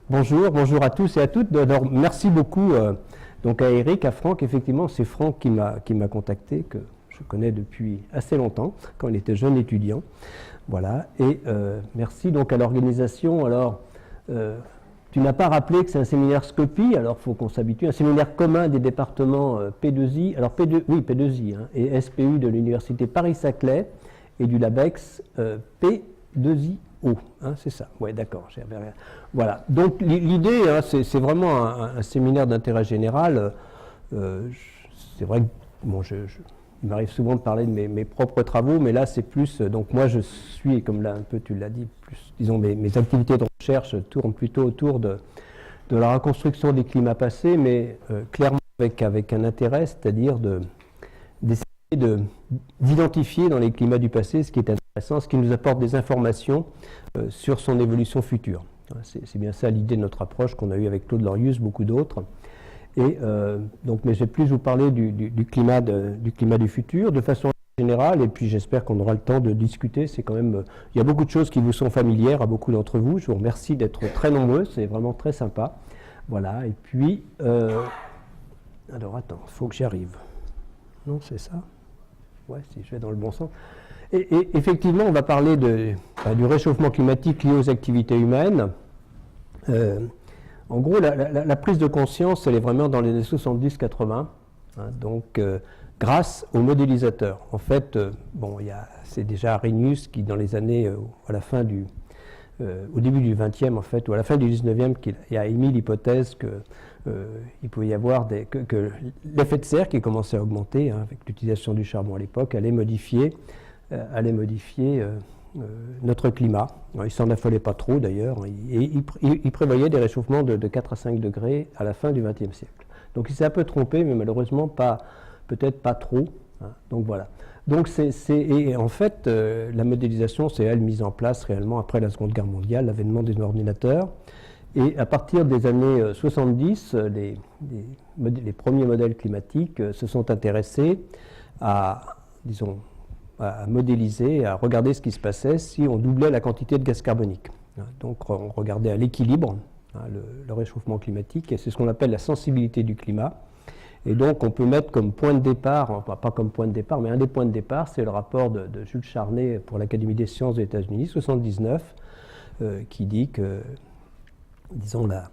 Bonjour à tous et à toutes. Alors, merci beaucoup donc à Eric, à Franck. Effectivement, c'est Franck qui m'a contacté, que je connais depuis assez longtemps, quand il était jeune étudiant. Voilà. Et merci donc à l'organisation. Alors, tu n'as pas rappelé que c'est un séminaire SCOPI, alors il faut qu'on s'habitue. Un séminaire commun des départements P2I, alors P2I hein, et SPU de l'Université Paris-Saclay et du LABEX P2I. Hein, c'est ça, ouais, d'accord. Voilà. Donc l'idée, hein, c'est vraiment un séminaire d'intérêt général. C'est vrai que bon, il m'arrive souvent de parler de mes propres travaux, mais là c'est plus. Donc moi je suis, comme là un peu tu l'as dit, plus, disons mes activités de recherche tournent plutôt autour de la reconstruction des climats passés, mais clairement avec un intérêt, c'est-à-dire d'essayer d'identifier dans les climats du passé ce qui est intéressant, ce qui nous apporte des informations sur son évolution future. C'est bien ça l'idée de notre approche qu'on a eue avec Claude Lorius, beaucoup d'autres. Et donc, mais je vais plus vous parler du climat du futur de façon générale, et puis j'espère qu'on aura le temps de discuter. C'est quand même, il y a beaucoup de choses qui vous sont familières à beaucoup d'entre vous. Je vous remercie d'être très nombreux, c'est vraiment très sympa. Voilà, et puis, alors attends, il faut que j'y arrive. Non, c'est ça? Ouais, si je vais dans le bon sens. Et effectivement, on va parler du réchauffement climatique lié aux activités humaines. En gros, la prise de conscience, elle est vraiment dans les années 70-80, hein, donc grâce aux modélisateurs. En fait, bon, c'est déjà Arrhenius qui, dans les années, à la fin au début du XXe, en fait, ou à la fin du XIXe, qui a émis l'hypothèse qu'il pouvait y avoir que l'effet de serre qui commençait à augmenter hein, avec l'utilisation du charbon à l'époque allait modifier notre climat. Alors, il ne s'en affolait pas trop d'ailleurs, et il prévoyait des réchauffements de 4 à 5 degrés à la fin du XXe siècle. Donc il s'est un peu trompé, mais malheureusement peut-être pas trop. Hein. Donc voilà. Donc et en fait, la modélisation, c'est elle mise en place réellement après la Seconde Guerre mondiale, l'avènement des ordinateurs. Et à partir des années 70, les premiers modèles climatiques se sont intéressés à modéliser, à regarder ce qui se passait si on doublait la quantité de gaz carbonique. Donc on regardait à l'équilibre, hein, le réchauffement climatique, et c'est ce qu'on appelle la sensibilité du climat. Et donc on peut mettre comme point de départ, enfin pas comme point de départ, mais un des points de départ, c'est le rapport de Jules Charnay pour l'Académie des sciences des États-Unis, 79, qui dit que, disons, la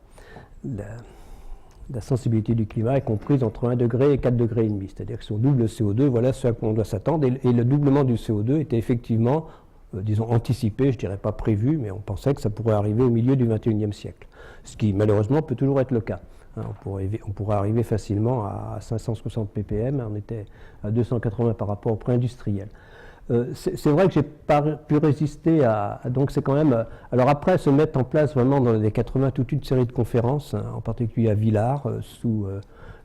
sensibilité du climat est comprise entre 1 degré et 4 degrés et demi. C'est-à-dire que si on double le CO2, voilà ce à quoi on doit s'attendre. Et le doublement du CO2 était effectivement, disons, anticipé, je ne dirais pas prévu, mais on pensait que ça pourrait arriver au milieu du XXIe siècle. Ce qui, malheureusement, peut toujours être le cas. Hein, on pourrait arriver facilement à 560 ppm, on était à 280 par rapport au pré-industriel. C'est vrai que j'ai pas pu résister à donc c'est quand même alors après se mettre en place vraiment dans les années 80 toute une série de conférences, hein, en particulier à Villars sous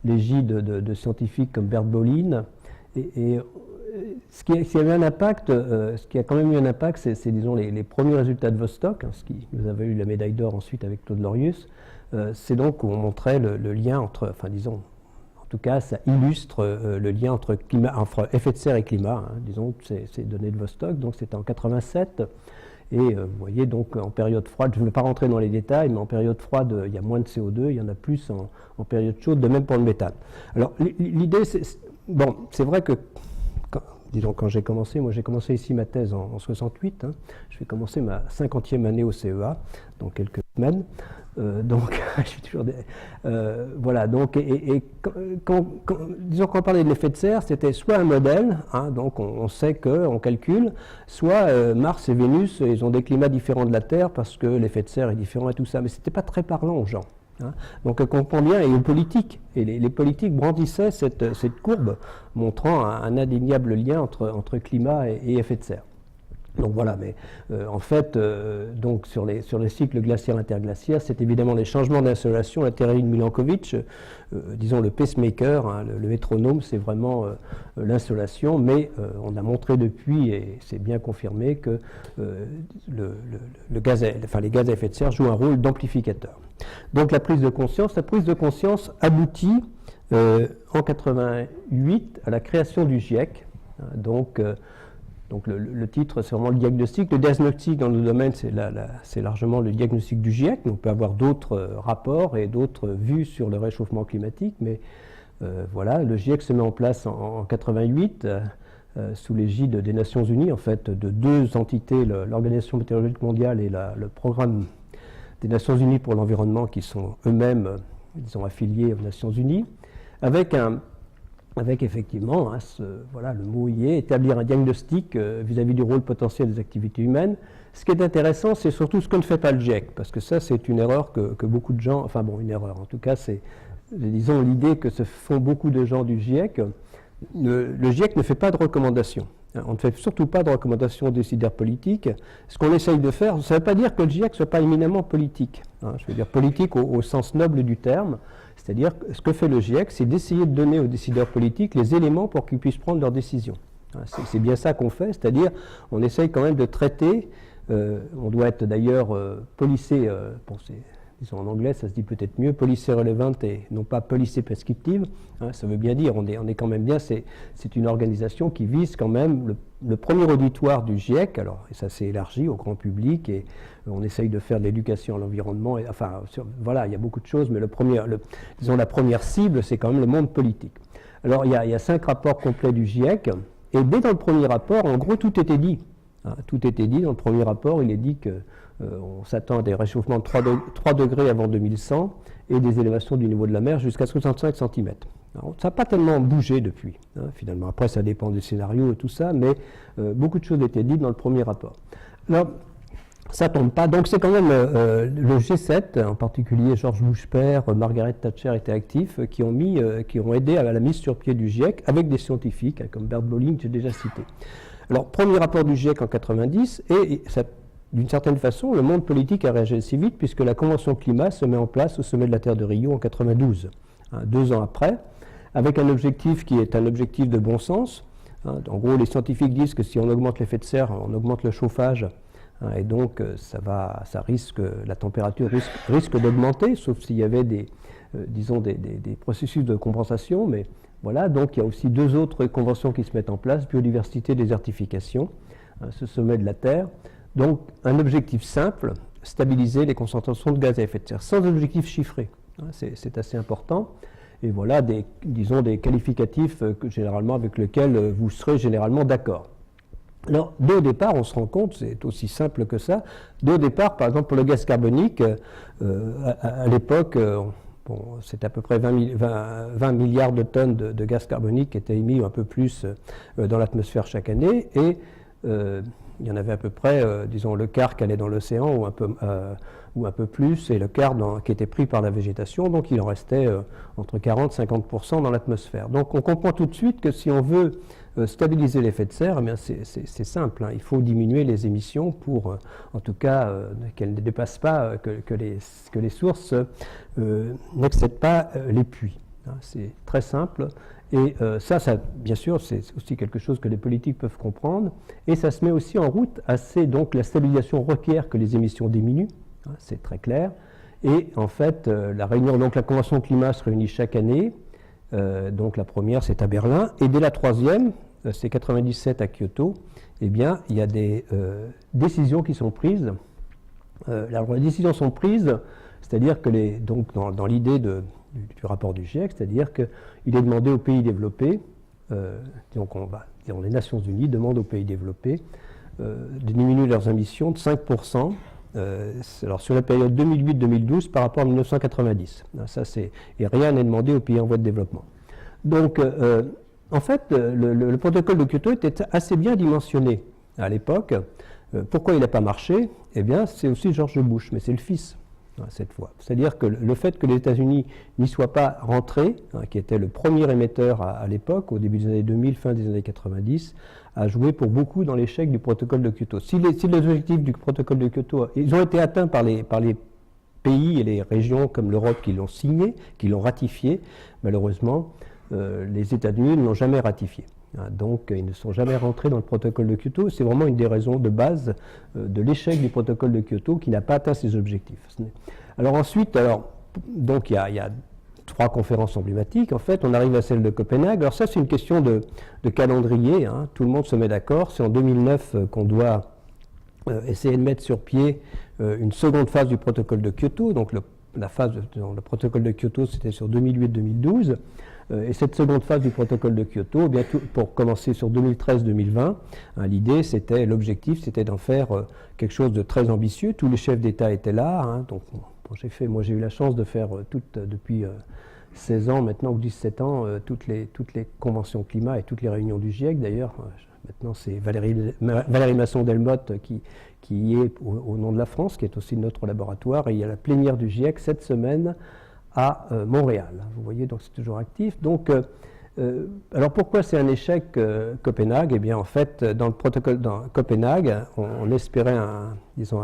l'égide de scientifiques comme Bert Bolin et ce qui avait un impact, ce qui a quand même eu un impact, c'est disons les premiers résultats de Vostok, hein, ce qui nous avait eu la médaille d'or ensuite avec Claude Lorius. C'est donc où on montrait le lien entre, enfin disons. En tout cas, ça illustre le lien entre effet de serre et climat, hein, disons, ces données de Vostok, donc c'était en 87, et vous voyez, donc en période froide, je ne vais pas rentrer dans les détails, mais en période froide, il y a moins de CO2, il y en a plus en période chaude, de même pour le méthane. Alors, l'idée, c'est vrai que, quand j'ai commencé, moi j'ai commencé ici ma thèse en 68, hein, je vais commencer ma 50e année au CEA, dans quelques semaines. Donc, je suis toujours voilà. Donc, disons qu'on parlait de l'effet de serre, c'était soit un modèle, hein, donc on sait qu'on calcule, soit Mars et Vénus, ils ont des climats différents de la Terre parce que l'effet de serre est différent et tout ça. Mais c'était pas très parlant aux gens. Hein. Donc, on comprend bien, et aux politiques, et les politiques brandissaient cette courbe montrant un indéniable lien entre climat et effet de serre. Donc voilà, mais en fait, donc sur les cycles glaciaires-interglaciaires, c'est évidemment les changements d'insolation. La théorie de Milankovitch, disons le pacemaker, hein, le métronome, c'est vraiment l'insolation, mais on a montré depuis, et c'est bien confirmé, que les gaz à effet de serre jouent un rôle d'amplificateur. Donc la prise de conscience aboutit en 88 à la création du GIEC, hein, donc Donc le titre, c'est vraiment le diagnostic. Le diagnostic dans le domaine, c'est largement le diagnostic du GIEC. On peut avoir d'autres rapports et d'autres vues sur le réchauffement climatique, mais voilà, le GIEC se met en place en 88 sous l'égide des Nations Unies, en fait, de deux entités, l'Organisation météorologique mondiale et le programme des Nations Unies pour l'environnement, qui sont eux-mêmes, disons, affiliés aux Nations Unies, avec effectivement, voilà, le mot y est, établir un diagnostic vis-à-vis du rôle potentiel des activités humaines. Ce qui est intéressant, c'est surtout ce que ne fait pas le GIEC, parce que ça, c'est une erreur que beaucoup de gens, enfin bon, une erreur, en tout cas, c'est, disons, l'idée que se font beaucoup de gens du GIEC. Le GIEC ne fait pas de recommandations. On ne fait surtout pas de recommandations aux décideurs politiques. Ce qu'on essaye de faire, ça ne veut pas dire que le GIEC ne soit pas éminemment politique. Je veux dire politique au sens noble du terme. C'est-à-dire que ce que fait le GIEC, c'est d'essayer de donner aux décideurs politiques les éléments pour qu'ils puissent prendre leurs décisions. C'est bien ça qu'on fait, c'est-à-dire on essaye quand même de traiter, on doit être d'ailleurs policé, disons en anglais ça se dit peut-être mieux, policy relevant et non pas policy prescriptive, ça veut bien dire, on est quand même bien, c'est une organisation qui vise quand même le premier auditoire du GIEC, alors et ça s'est élargi au grand public et on essaye de faire de l'éducation à l'environnement, enfin voilà, il y a beaucoup de choses, mais disons la première cible, c'est quand même le monde politique. Alors il y a 5 rapports complets du GIEC, et dès dans le premier rapport, en gros, tout était dit. Tout était dit. Dans le premier rapport, il est dit qu'on s'attend à des réchauffements de 3 degrés avant 2100 et des élévations du niveau de la mer jusqu'à 65 cm. Alors, ça n'a pas tellement bougé depuis, finalement. Après, ça dépend des scénarios et tout ça, mais beaucoup de choses étaient dites dans le premier rapport. Alors, ça ne tombe pas. Donc, c'est quand même le G7, en particulier George Bush père, Margaret Thatcher étaient actifs, qui ont aidé à la mise sur pied du GIEC avec des scientifiques, comme Bert Bolling, que j'ai déjà cité. Alors, premier rapport du GIEC en 90, et d'une certaine façon, le monde politique a réagi assez vite, puisque la Convention climat se met en place au sommet de la Terre de Rio en 92, 2 ans après, avec un objectif qui est un objectif de bon sens. En gros, les scientifiques disent que si on augmente l'effet de serre, on augmente le chauffage, et donc la température risque d'augmenter, sauf s'il y avait des processus de compensation, mais voilà, donc il y a aussi 2 autres conventions qui se mettent en place, biodiversité, désertification, ce sommet de la Terre. Donc un objectif simple, stabiliser les concentrations de gaz à effet de serre, sans objectif chiffré, c'est assez important. Et voilà, des qualificatifs généralement avec lesquels vous serez généralement d'accord. Alors, dès au départ, on se rend compte, c'est aussi simple que ça, dès au départ, par exemple, pour le gaz carbonique, à l'époque, c'est à peu près 20 milliards de tonnes de gaz carbonique qui étaient émis, ou un peu plus, dans l'atmosphère chaque année, et il y en avait à peu près, disons, le quart qui allait dans l'océan, ou un peu plus, et le quart qui était pris par la végétation, donc il en restait entre 40 et 50% dans l'atmosphère. Donc on comprend tout de suite que si on veut stabiliser l'effet de serre, eh bien c'est simple, il faut diminuer les émissions pour, en tout cas, qu'elles ne dépassent pas, que les sources n'excèdent pas les puits. C'est très simple. Et ça, bien sûr, c'est aussi quelque chose que les politiques peuvent comprendre. Et ça se met aussi en route donc la stabilisation requiert que les émissions diminuent, c'est très clair. Et en fait, la Convention climat se réunit chaque année. Donc la première, c'est à Berlin. Et dès la troisième, c'est 97 à Kyoto, eh bien, il y a des décisions qui sont prises. Alors, les décisions sont prises, c'est-à-dire que donc dans l'idée du rapport du GIEC, c'est-à-dire qu'il est demandé aux pays développés, donc les Nations Unies demandent aux pays développés de diminuer leurs émissions de 5%, alors sur la période 2008-2012 par rapport à 1990. Et rien n'est demandé aux pays en voie de développement. Donc, en fait, le protocole de Kyoto était assez bien dimensionné à l'époque. Pourquoi il n'a pas marché? Eh bien, c'est aussi George Bush, mais c'est le fils, cette fois. C'est-à-dire que le fait que les États-Unis n'y soient pas rentrés, qui était le premier émetteur à l'époque, au début des années 2000, fin des années 90, a joué pour beaucoup dans l'échec du protocole de Kyoto. Si les objectifs du protocole de Kyoto, ils ont été atteints par les pays et les régions comme l'Europe qui l'ont signé, qui l'ont ratifié, malheureusement, les États-Unis ne l'ont jamais ratifié. Donc, ils ne sont jamais rentrés dans le protocole de Kyoto. C'est vraiment une des raisons de base de l'échec du protocole de Kyoto qui n'a pas atteint ses objectifs. Alors ensuite, donc il y a 3 conférences emblématiques. En fait, on arrive à celle de Copenhague. Alors ça, c'est une question de calendrier. Hein. Tout le monde se met d'accord. C'est en 2009 qu'on doit essayer de mettre sur pied une seconde phase du protocole de Kyoto. Donc le protocole de Kyoto, c'était sur 2008-2012. Et cette seconde phase du protocole de Kyoto, eh bien, pour commencer sur 2013-2020, hein, l'objectif, c'était d'en faire quelque chose de très ambitieux. Tous les chefs d'État étaient là. Hein, donc, moi, j'ai eu la chance de faire depuis 16 ans maintenant, ou 17 ans, toutes les conventions climat et toutes les réunions du GIEC. D'ailleurs, maintenant, c'est Valérie Masson-Delmotte qui est au nom de la France, qui est aussi notre laboratoire. Et il y a la plénière du GIEC cette semaine à Montréal. Vous voyez, donc c'est toujours actif. Donc, alors pourquoi c'est un échec Copenhague? Eh bien, en fait, dans le protocole dans Copenhague, on espérait un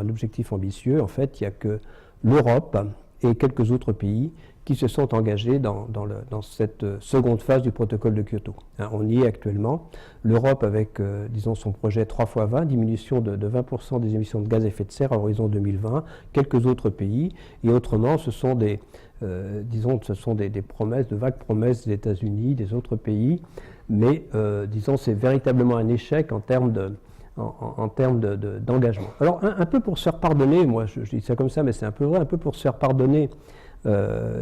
objectif ambitieux. En fait, il n'y a que l'Europe et quelques autres pays qui se sont engagés dans cette seconde phase du protocole de Kyoto. Hein, on y est actuellement. L'Europe avec, son projet 3x20, diminution de 20% des émissions de gaz à effet de serre à horizon 2020, quelques autres pays, et autrement, ce sont des promesses, de vagues promesses des États-Unis, des autres pays, mais c'est véritablement un échec en termes d'engagement. Alors, un peu pour se faire pardonner, moi je dis ça comme ça, mais c'est un peu vrai, un peu pour se faire pardonner, la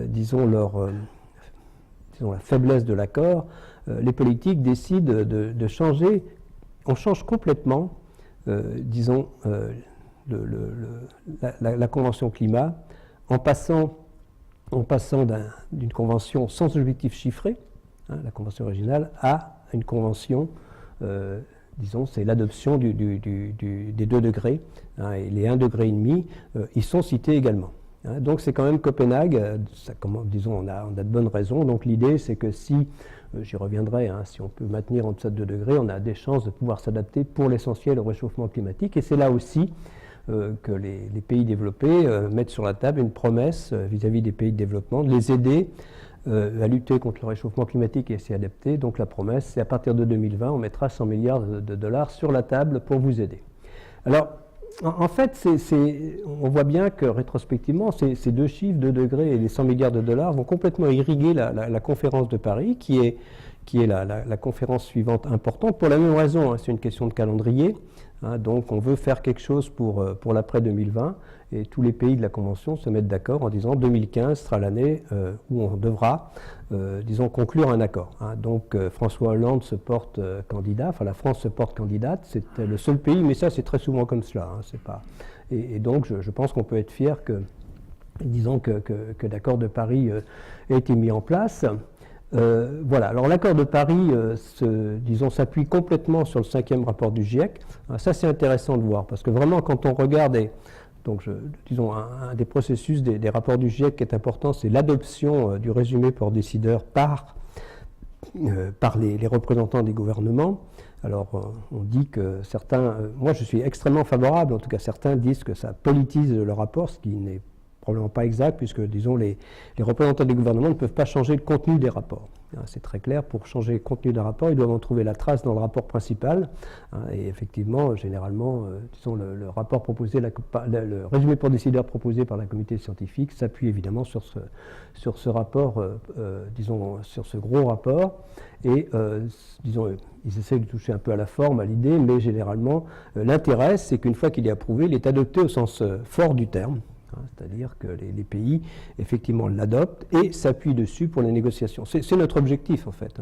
faiblesse de l'accord, les politiques décident de changer, on change complètement, la Convention climat, en passant d'une convention sans objectif chiffré, hein, la convention originale, à une convention, c'est l'adoption des 2 degrés, hein, et les 1,5 degré, ils sont cités également. Hein, donc c'est quand même Copenhague, on a de bonnes raisons. Donc l'idée, c'est que si, j'y reviendrai, hein, si on peut maintenir en dessous de 2 degrés, on a des chances de pouvoir s'adapter pour l'essentiel au réchauffement climatique. Et c'est là aussi que les pays développés mettent sur la table une promesse vis-à-vis des pays de développement, de les aider à lutter contre le réchauffement climatique et s'y adapter. Donc la promesse, c'est à partir de 2020, on mettra 100 milliards de dollars sur la table pour vous aider. Alors, en fait, on voit bien que rétrospectivement, ces 2 chiffres, 2 degrés et les 100 milliards de dollars, vont complètement irriguer la conférence de Paris, qui est la conférence suivante importante, pour la même raison, hein, c'est une question de calendrier. Hein, donc on veut faire quelque chose pour l'après 2020, et tous les pays de la Convention se mettent d'accord en disant 2015 sera l'année où on devra, conclure un accord. Hein. Donc François Hollande se porte candidat, enfin la France se porte candidate, c'est le seul pays, mais ça c'est très souvent comme cela. Hein, c'est pas... et donc je pense qu'on peut être fier que l'accord de Paris ait été mis en place. Voilà, alors l'accord de Paris s'appuie complètement sur le 5e rapport du GIEC. Ça c'est intéressant de voir, parce que vraiment quand on regarde, un des processus des rapports du GIEC qui est important, c'est l'adoption du résumé pour décideurs par les représentants des gouvernements. Alors on dit que certains, moi je suis extrêmement favorable, en tout cas certains disent que ça politise le rapport, ce qui n'est probablement pas exact, puisque, les représentants des gouvernements ne peuvent pas changer le contenu des rapports. C'est très clair, pour changer le contenu d'un rapport, ils doivent en trouver la trace dans le rapport principal. Et effectivement, généralement, le rapport proposé, le résumé pour décideurs proposé par la comité scientifique s'appuie évidemment sur ce rapport, sur ce gros rapport. Et, ils essaient de toucher un peu à la forme, à l'idée, mais généralement, l'intérêt, c'est qu'une fois qu'il est approuvé, il est adopté au sens fort du terme. C'est-à-dire que les pays, effectivement, l'adoptent et s'appuient dessus pour les négociations. C'est notre objectif, en fait.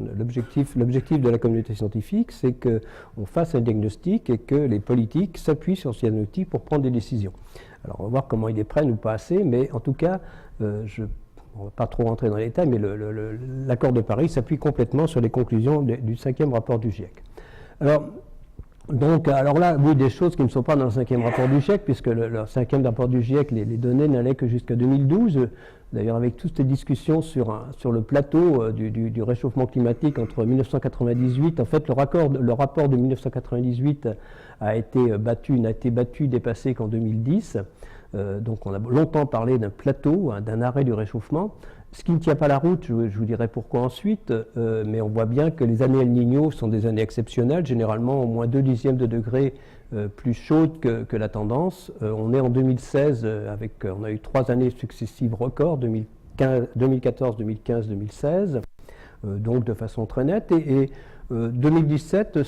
L'objectif de la communauté scientifique, c'est qu'on fasse un diagnostic et que les politiques s'appuient sur ce diagnostic pour prendre des décisions. Alors, on va voir comment ils les prennent ou pas assez, mais en tout cas, on ne va pas trop rentrer dans les détails, mais l'accord de Paris s'appuie complètement sur les conclusions du 5e rapport du GIEC. Alors là, oui, des choses qui ne sont pas dans le 5e rapport du GIEC, puisque le 5e rapport du GIEC, les données n'allaient que jusqu'à 2012. D'ailleurs, avec toutes ces discussions sur le plateau du réchauffement climatique entre 1998, en fait, le rapport de 1998 n'a été dépassé qu'en 2010. Donc on a longtemps parlé d'un plateau, d'un arrêt du réchauffement. Ce qui ne tient pas la route, je vous dirai pourquoi ensuite, mais on voit bien que les années El Niño sont des années exceptionnelles, généralement au moins 0,2 degrés plus chaudes que la tendance. On est en 2016, on a eu 3 années successives records, 2014, 2015, 2016, donc de façon très nette, et 2017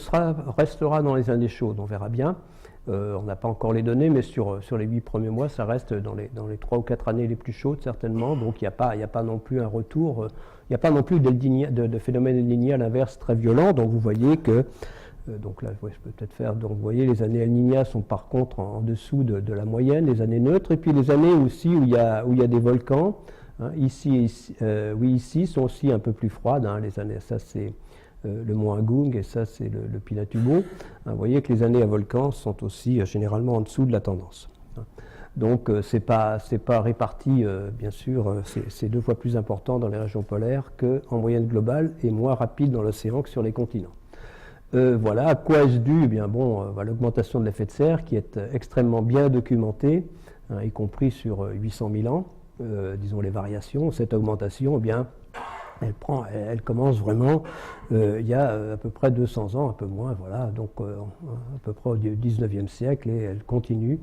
restera dans les années chaudes, on verra bien. On n'a pas encore les données, mais sur les 8 premiers mois, ça reste dans les 3 ou 4 années les plus chaudes, certainement. Donc il n'y a pas non plus un retour, il n'y a pas non plus de phénomène El Niño à l'inverse très violent. Donc vous voyez que, donc là je peux peut-être faire, donc vous voyez les années El Niño sont par contre en dessous de la moyenne, les années neutres, et puis les années aussi où il y a des volcans, hein, ici sont aussi un peu plus froides, hein, les années, ça c'est le mont Agung, et ça c'est le Pinatubo. Hein, vous voyez que les années à volcan sont aussi généralement en dessous de la tendance. Hein. Donc c'est pas réparti, bien sûr, c'est 2 fois plus important dans les régions polaires qu'en moyenne globale, et moins rapide dans l'océan que sur les continents. Voilà, à quoi est-ce dû? Eh bien bon, l'augmentation de l'effet de serre qui est extrêmement bien documentée, hein, y compris sur 800 000 ans, disons les variations. Cette augmentation, eh bien, elle commence vraiment il y a à peu près 200 ans, un peu moins, voilà, donc à peu près au 19e siècle, et elle continue.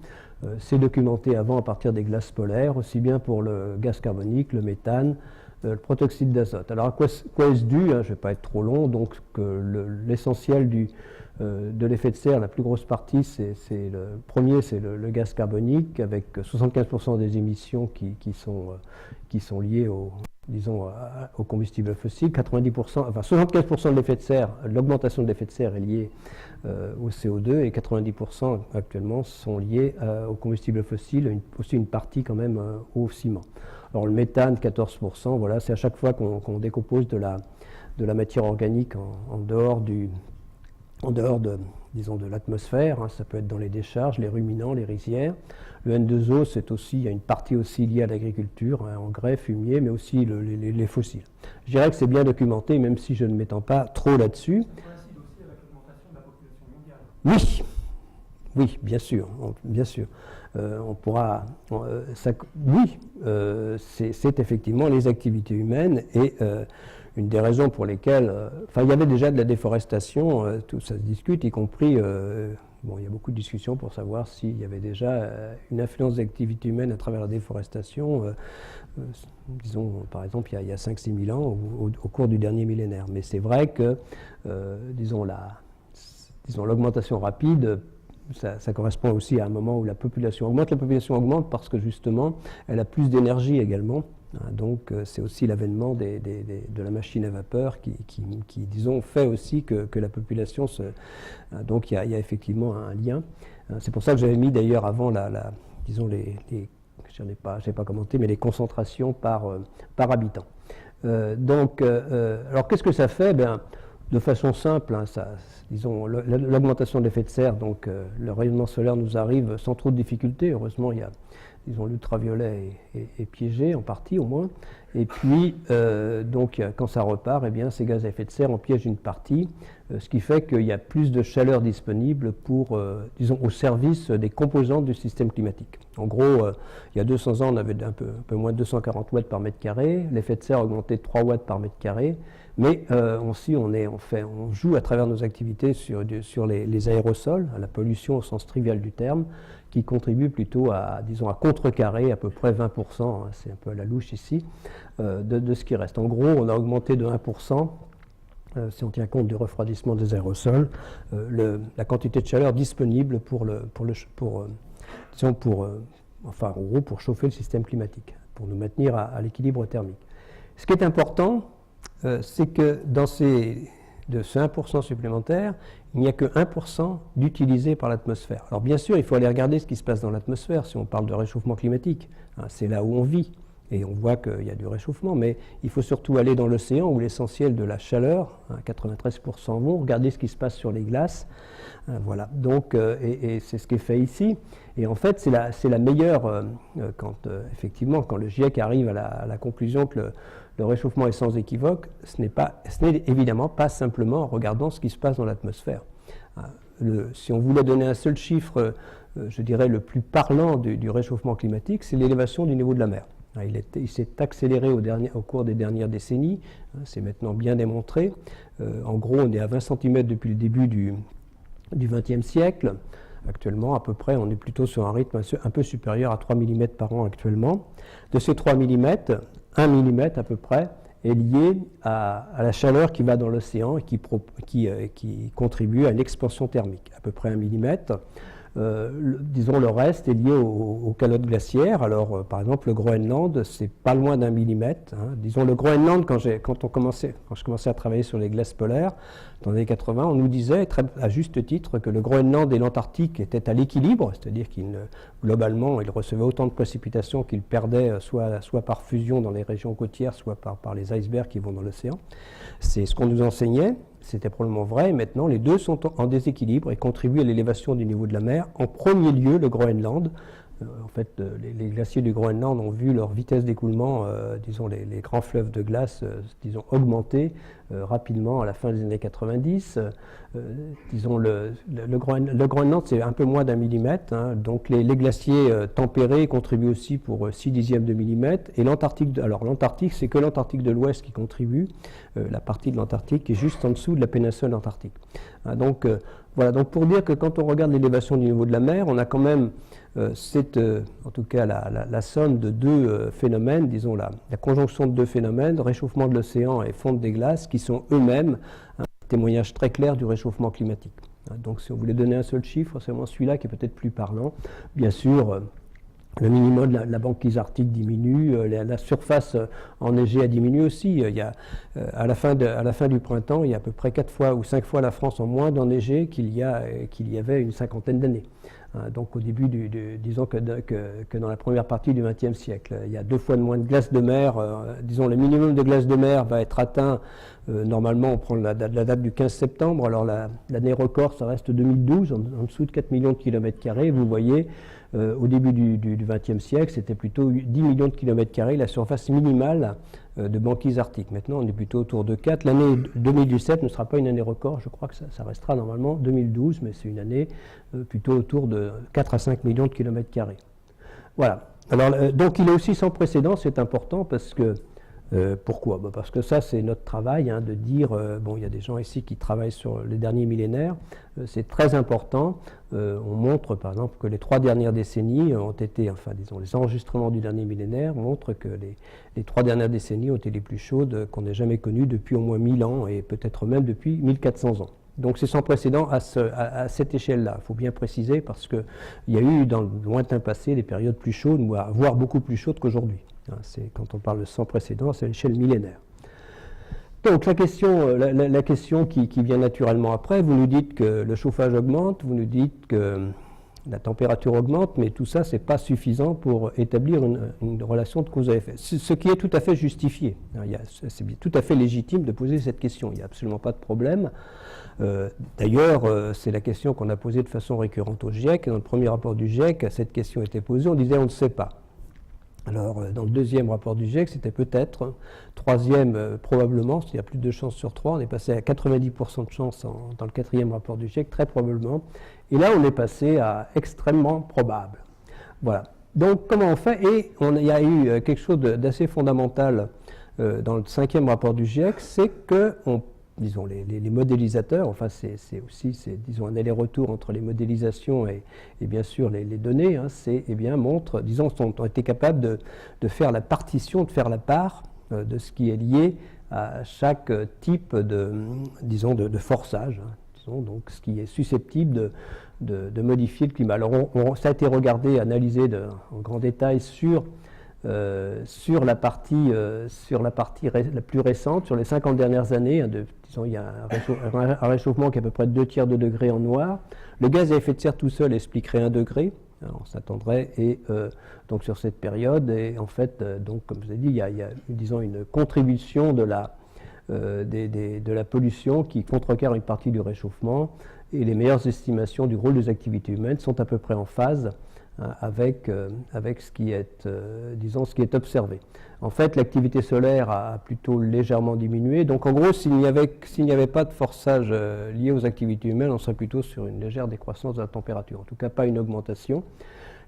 C'est documenté avant à partir des glaces polaires, aussi bien pour le gaz carbonique, le méthane, le protoxyde d'azote. Alors à quoi est-ce dû, hein, je ne vais pas être trop long, donc l'essentiel de l'effet de serre, la plus grosse partie, c'est le premier, c'est le gaz carbonique, avec 75% des émissions qui sont liées aux combustibles fossiles, 75% de l'effet de serre, l'augmentation de l'effet de serre est liée au CO2, et 90% actuellement sont liés aux combustibles fossiles, aussi une partie quand même au ciment. Alors le méthane, 14%, voilà, c'est à chaque fois qu'on décompose de la matière organique en dehors de l'atmosphère, hein, ça peut être dans les décharges, les ruminants, les rizières. Le N2O, il y a une partie aussi liée à l'agriculture, hein, engrais, fumier, mais aussi les fossiles. Je dirais que c'est bien documenté, même si je ne m'étends pas trop là-dessus. Ça coïncide aussi avec l'augmentation de la population mondiale. Oui, bien sûr, bien sûr. On pourra, c'est effectivement les activités humaines, et une des raisons pour lesquelles, il y avait déjà de la déforestation, tout ça se discute, y compris, il y a beaucoup de discussions pour savoir s'il y avait déjà une influence des activités humaines à travers la déforestation, disons par exemple il y a 5-6 000 ans, au cours du dernier millénaire. Mais c'est vrai que, l'augmentation rapide, ça correspond aussi à un moment où la population augmente. La population augmente parce que justement, elle a plus d'énergie également. Donc c'est aussi l'avènement de la machine à vapeur qui disons, fait aussi que la population se... Donc il y a effectivement un lien. C'est pour ça que j'avais mis d'ailleurs avant disons je n'ai pas commenté, mais les concentrations par habitant. Alors qu'est-ce que ça fait? De façon simple, hein, disons, l'augmentation de l'effet de serre, donc le rayonnement solaire nous arrive sans trop de difficultés. Heureusement, l'ultraviolet est piégé, en partie au moins. Et puis, donc, quand ça repart, eh bien, ces gaz à effet de serre en piègent une partie, ce qui fait qu'il y a plus de chaleur disponible au service des composantes du système climatique. En gros, il y a 200 ans, on avait un peu moins de 240 watts par mètre carré. L'effet de serre a augmenté de 3 watts par mètre carré. Mais on joue à travers nos activités sur les aérosols, à la pollution au sens trivial du terme, qui contribue plutôt à contrecarrer à peu près 20%, hein, c'est un peu à la louche ici, de ce qui reste. En gros, on a augmenté de 1%, si on tient compte du refroidissement des aérosols, la quantité de chaleur disponible pour chauffer le système climatique, pour nous maintenir à l'équilibre thermique. Ce qui est important, c'est que de ce 1% supplémentaire, il n'y a que 1% d'utilisé par l'atmosphère. Alors bien sûr, il faut aller regarder ce qui se passe dans l'atmosphère si on parle de réchauffement climatique. Hein, c'est là où on vit et on voit qu'il y a du réchauffement, mais il faut surtout aller dans l'océan où l'essentiel de la chaleur, hein, 93% vont, regarder ce qui se passe sur les glaces. Voilà, donc, et c'est ce qui est fait ici. Et en fait, c'est la meilleure, effectivement, quand le GIEC arrive à la conclusion que le réchauffement est sans équivoque, ce n'est évidemment pas simplement en regardant ce qui se passe dans l'atmosphère. Si on voulait donner un seul chiffre, je dirais le plus parlant du réchauffement climatique, c'est l'élévation du niveau de la mer. Il s'est accéléré au cours des dernières décennies, c'est maintenant bien démontré. En gros, on est à 20 cm depuis le début du XXe siècle. Actuellement, à peu près, on est plutôt sur un rythme un peu supérieur à 3 mm par an actuellement. De ces 3 mm, 1 mm à peu près, est lié à la chaleur qui va dans l'océan et qui contribue à une expansion thermique, à peu près 1 mm. Disons le reste est lié aux calottes glaciaires. Alors par exemple le Groenland, c'est pas loin d'1 millimètre. Disons le Groenland, quand je commençais à travailler sur les glaces polaires dans les années 80, on nous disait à juste titre que le Groenland et l'Antarctique étaient à l'équilibre, c'est-à-dire globalement ils recevaient autant de précipitations qu'ils perdaient soit par fusion dans les régions côtières, soit par les icebergs qui vont dans l'océan. C'est ce qu'on nous enseignait. C'était probablement vrai, et maintenant les deux sont en déséquilibre et contribuent à l'élévation du niveau de la mer. En premier lieu, le Groenland. En fait, les glaciers du Groenland ont vu leur vitesse d'écoulement, disons les grands fleuves de glace, disons augmenter rapidement à la fin des années 90. Disons le Groenland, c'est un peu moins d'1 millimètre. Donc les glaciers tempérés contribuent aussi pour 6/10 de millimètre. Et l'Antarctique, alors l'Antarctique, c'est que l'Antarctique de l'Ouest qui contribue, la partie de l'Antarctique qui est juste en dessous de la péninsule antarctique. Donc voilà, donc pour dire que quand on regarde l'élévation du niveau de la mer, on a quand même en tout cas la somme de deux phénomènes, disons la conjonction de deux phénomènes, réchauffement de l'océan et fonte des glaces, qui sont eux-mêmes un témoignage très clair du réchauffement climatique. Donc si on voulait donner un seul chiffre, c'est vraiment celui-là qui est peut-être plus parlant. Bien sûr, le minimum de la banquise arctique diminue, la surface enneigée a diminué aussi. À la fin du printemps, il y a à peu près 4 fois ou 5 fois la France en moins d'enneigé qu'il y avait une cinquantaine d'années. Donc au début, disons que dans la première partie du XXe siècle. Il y a 2 fois de moins de glace de mer. Disons le minimum de glace de mer va être atteint, normalement on prend la date du 15 septembre, alors l'année record ça reste 2012, en dessous de 4 millions de kilomètres carrés. Vous voyez, au début du XXe siècle, c'était plutôt 10 millions de kilomètres carrés la surface minimale de banquise arctique. Maintenant, on est plutôt autour de 4. L'année 2017 ne sera pas une année record, je crois que ça restera normalement 2012, mais c'est une année plutôt autour de 4 à 5 millions de kilomètres carrés. Voilà. Alors, donc il est aussi sans précédent, c'est important parce que pourquoi ? Parce que ça, c'est notre travail, de dire, bon, il y a des gens ici qui travaillent sur les derniers millénaires, c'est très important. On montre, par exemple, que les 3 dernières décennies ont été, enfin, disons, les enregistrements du dernier millénaire montrent que les 3 dernières décennies ont été les plus chaudes qu'on ait jamais connues depuis au moins 1000 ans et peut-être même depuis 1400 ans. Donc c'est sans précédent à cette échelle-là. Il faut bien préciser parce qu'il y a eu dans le lointain passé des périodes plus chaudes, voire beaucoup plus chaudes qu'aujourd'hui. Quand on parle de sans précédent, c'est à l'échelle millénaire. Donc la question qui vient naturellement après, vous nous dites que le chauffage augmente, vous nous dites que la température augmente, mais tout ça, ce n'est pas suffisant pour établir une relation de cause à effet. Ce qui est tout à fait justifié. C'est tout à fait légitime de poser cette question. Il n'y a absolument pas de problème. D'ailleurs, c'est la question qu'on a posée de façon récurrente au GIEC. Dans le premier rapport du GIEC, cette question était posée, on disait on ne sait pas. Alors, dans le deuxième rapport du GIEC, c'était peut-être, troisième, probablement, il y a plus de 2 chances sur 3, on est passé à 90% de chances dans le quatrième rapport du GIEC, très probablement, et là on est passé à extrêmement probable. Voilà. Donc, comment on fait ? Et il y a eu quelque chose d'assez fondamental dans le 5e rapport du GIEC, c'est que disons, les modélisateurs, enfin c'est aussi disons, un aller-retour entre les modélisations et bien sûr les données, montrent, disons, ont été capables de faire la partition, de faire la part de ce qui est lié à chaque type disons, de forçage, disons, donc ce qui est susceptible de modifier le climat. Alors ça a été regardé, analysé en grand détail sur la partie la plus récente, sur les 50 dernières années, disons, il y a un réchauffement qui est à peu près de 2/3 de degré en noir. Le gaz à effet de serre tout seul expliquerait 1 degré, on s'attendrait, et donc sur cette période, et en fait, donc, comme je vous ai dit, il y a disons, une contribution de la pollution qui contrecarre une partie du réchauffement, et les meilleures estimations du rôle des activités humaines sont à peu près en phase avec ce qui est, disons, ce qui est observé. En fait, l'activité solaire a plutôt légèrement diminué. Donc, en gros, s'il n'y avait pas de forçage lié aux activités humaines, on serait plutôt sur une légère décroissance de la température. En tout cas, pas une augmentation.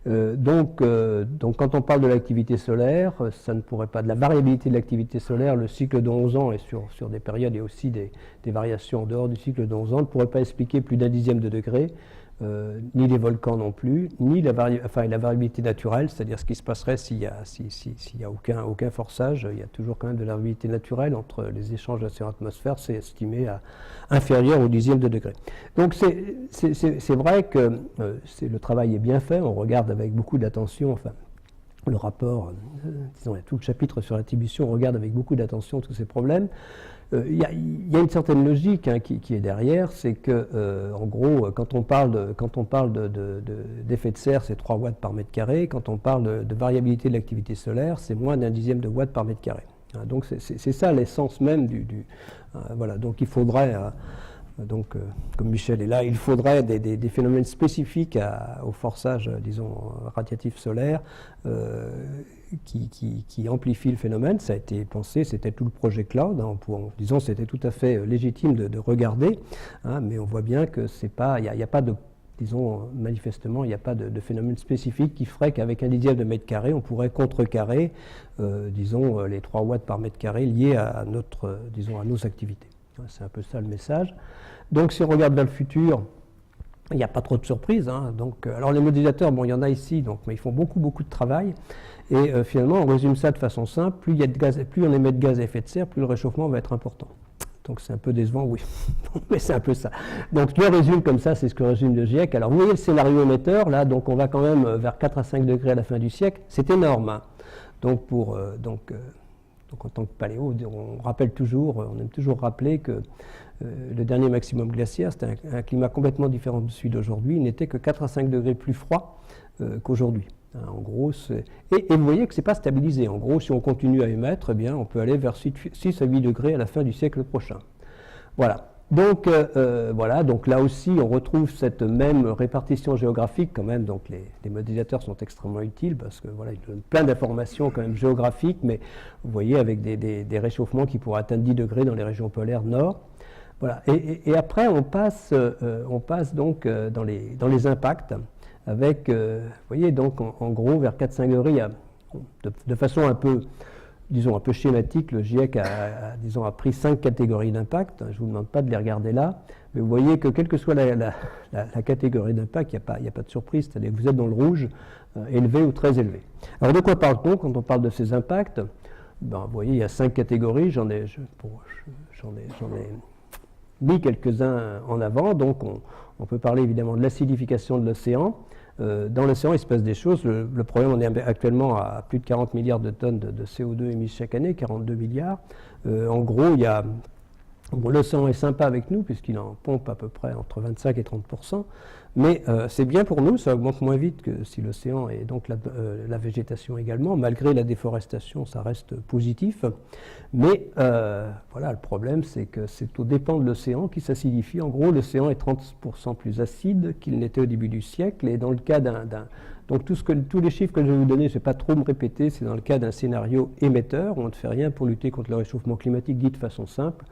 Donc, quand on parle de l'activité solaire, ça ne pourrait pas, de la variabilité de l'activité solaire, le cycle de 11 ans, et sur des périodes, il y a aussi des variations en dehors du cycle de 11 ans, ne pourrait pas expliquer plus d'1/10 de degré. ni les volcans non plus, ni la variabilité naturelle, c'est-à-dire ce qui se passerait s'il n'y a aucun forçage. Il y a toujours quand même de la variabilité naturelle entre les échanges d'océan-atmosphère, c'est estimé à inférieur au dixième de degré. Donc c'est vrai que le travail est bien fait, on regarde avec beaucoup d'attention, enfin, le rapport, disons, il y a tout le chapitre sur l'attribution, on regarde avec beaucoup d'attention tous ces problèmes. Il y a une certaine logique qui est derrière, c'est que, en gros, quand on parle d'effet de serre, c'est 3 watts par mètre carré. Quand on parle de variabilité de l'activité solaire, c'est moins d'un dixième de watt par mètre carré. Donc c'est ça l'essence même voilà. Donc il faudrait, comme Michel est là, il faudrait des phénomènes spécifiques au forçage, disons, radiatif solaire, qui amplifie le phénomène. Ça a été pensé, c'était tout le projet Cloud, disons, c'était tout à fait légitime de regarder, mais on voit bien que c'est pas, il n'y a pas de, disons, manifestement, il n'y a pas de phénomène spécifique qui ferait qu'avec un dixième de mètre carré, on pourrait contrecarrer, disons, les 3 watts par mètre carré liés à disons, à nos activités. C'est un peu ça le message. Donc si on regarde vers le futur, il n'y a pas trop de surprises. Donc, alors les modélisateurs, bon, il y en a ici, mais ils font beaucoup de travail. Et finalement, on résume ça de façon simple, plus on émet de gaz à effet de serre, plus le réchauffement va être important. Donc c'est un peu décevant, oui, mais c'est un peu ça. Donc je le résume comme ça, c'est ce que résume le GIEC. Alors vous voyez le scénario émetteur, là, donc on va quand même vers 4 à 5 degrés à la fin du siècle, c'est énorme. Donc en tant que paléo, on aime toujours rappeler que le dernier maximum glaciaire, c'était un climat complètement différent de celui d'aujourd'hui, il n'était que 4 à 5 degrés plus froid qu'aujourd'hui. En gros, et vous voyez que ce n'est pas stabilisé. En gros, si on continue à émettre, eh bien, on peut aller vers 6 à 8 degrés à la fin du siècle prochain. Voilà. Donc, donc là aussi, on retrouve cette même répartition géographique quand même. Donc les modélisateurs sont extrêmement utiles parce que voilà, ils donnent plein d'informations quand même géographiques, mais vous voyez avec des réchauffements qui pourraient atteindre 10 degrés dans les régions polaires nord. Voilà. Et après, on passe donc dans les impacts avec, vous voyez, donc en gros, vers 4-5 degrés, il y a, de façon un peu schématique, le GIEC a pris 5 catégories d'impact. Je ne vous demande pas de les regarder là, mais vous voyez que quelle que soit la catégorie d'impact, il n'y a pas de surprise, c'est-à-dire que vous êtes dans le rouge, élevé ou très élevé. Alors de quoi parle-t-on quand on parle de ces impacts? Vous voyez, il y a 5 catégories, j'en ai mis quelques-uns en avant. Donc on peut parler évidemment de l'acidification de l'océan. Dans l'océan, il se passe des choses. Le problème, on est actuellement à plus de 40 milliards de tonnes de CO2 émises chaque année, 42 milliards. En gros, l'océan est sympa avec nous, puisqu'il en pompe à peu près entre 25 et 30%. Mais c'est bien pour nous, ça augmente moins vite que si l'océan et donc la végétation également. Malgré la déforestation, ça reste positif. Mais voilà, le problème, c'est que c'est aux dépens de l'océan qui s'acidifie. En gros, l'océan est 30% plus acide qu'il n'était au début du siècle. Et dans le cas donc tous les chiffres que je vais vous donner, je ne vais pas trop me répéter, c'est dans le cas d'un scénario émetteur, où on ne fait rien pour lutter contre le réchauffement climatique, dit de façon simple.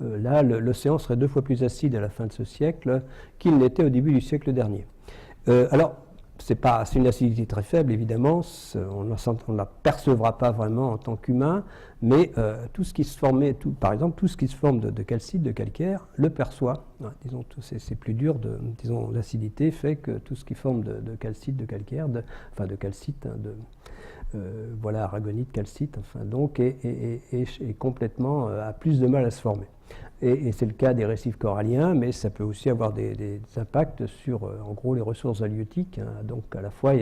Là, l'océan serait 2 fois plus acide à la fin de ce siècle qu'il n'était au début du siècle dernier. Alors, c'est une acidité très faible, évidemment, on ne la percevra pas vraiment en tant qu'humain, mais tout ce qui se formait, par exemple, tout ce qui se forme de calcite, de calcaire, le perçoit. Disons, c'est plus dur, disons, l'acidité fait que tout ce qui forme de calcite, de calcaire, de calcite, voilà, aragonite, calcite, enfin, donc, est complètement, a plus de mal à se former. Et c'est le cas des récifs coralliens, mais ça peut aussi avoir des impacts sur, en gros, les ressources halieutiques. Donc, à la fois,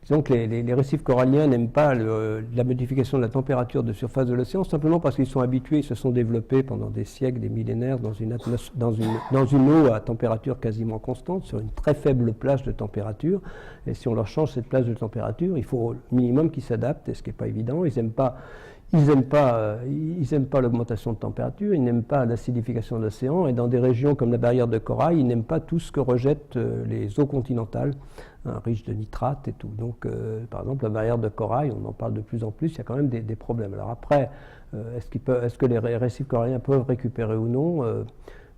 disons que les récifs coralliens n'aiment pas la modification de la température de surface de l'océan, simplement parce qu'ils sont habitués, ils se sont développés pendant des siècles, des millénaires, dans une eau à température quasiment constante, sur une très faible plage de température. Et si on leur change cette plage de température, il faut au minimum qu'ils s'adaptent, et ce qui n'est pas évident. Ils n'aiment pas l'augmentation de température, ils n'aiment pas l'acidification de l'océan, et dans des régions comme la barrière de corail, ils n'aiment pas tout ce que rejettent les eaux continentales, riches de nitrates et tout. Donc, par exemple, la barrière de corail, on en parle de plus en plus, il y a quand même des problèmes. Alors après, est-ce que les récifs coralliens peuvent récupérer ou non?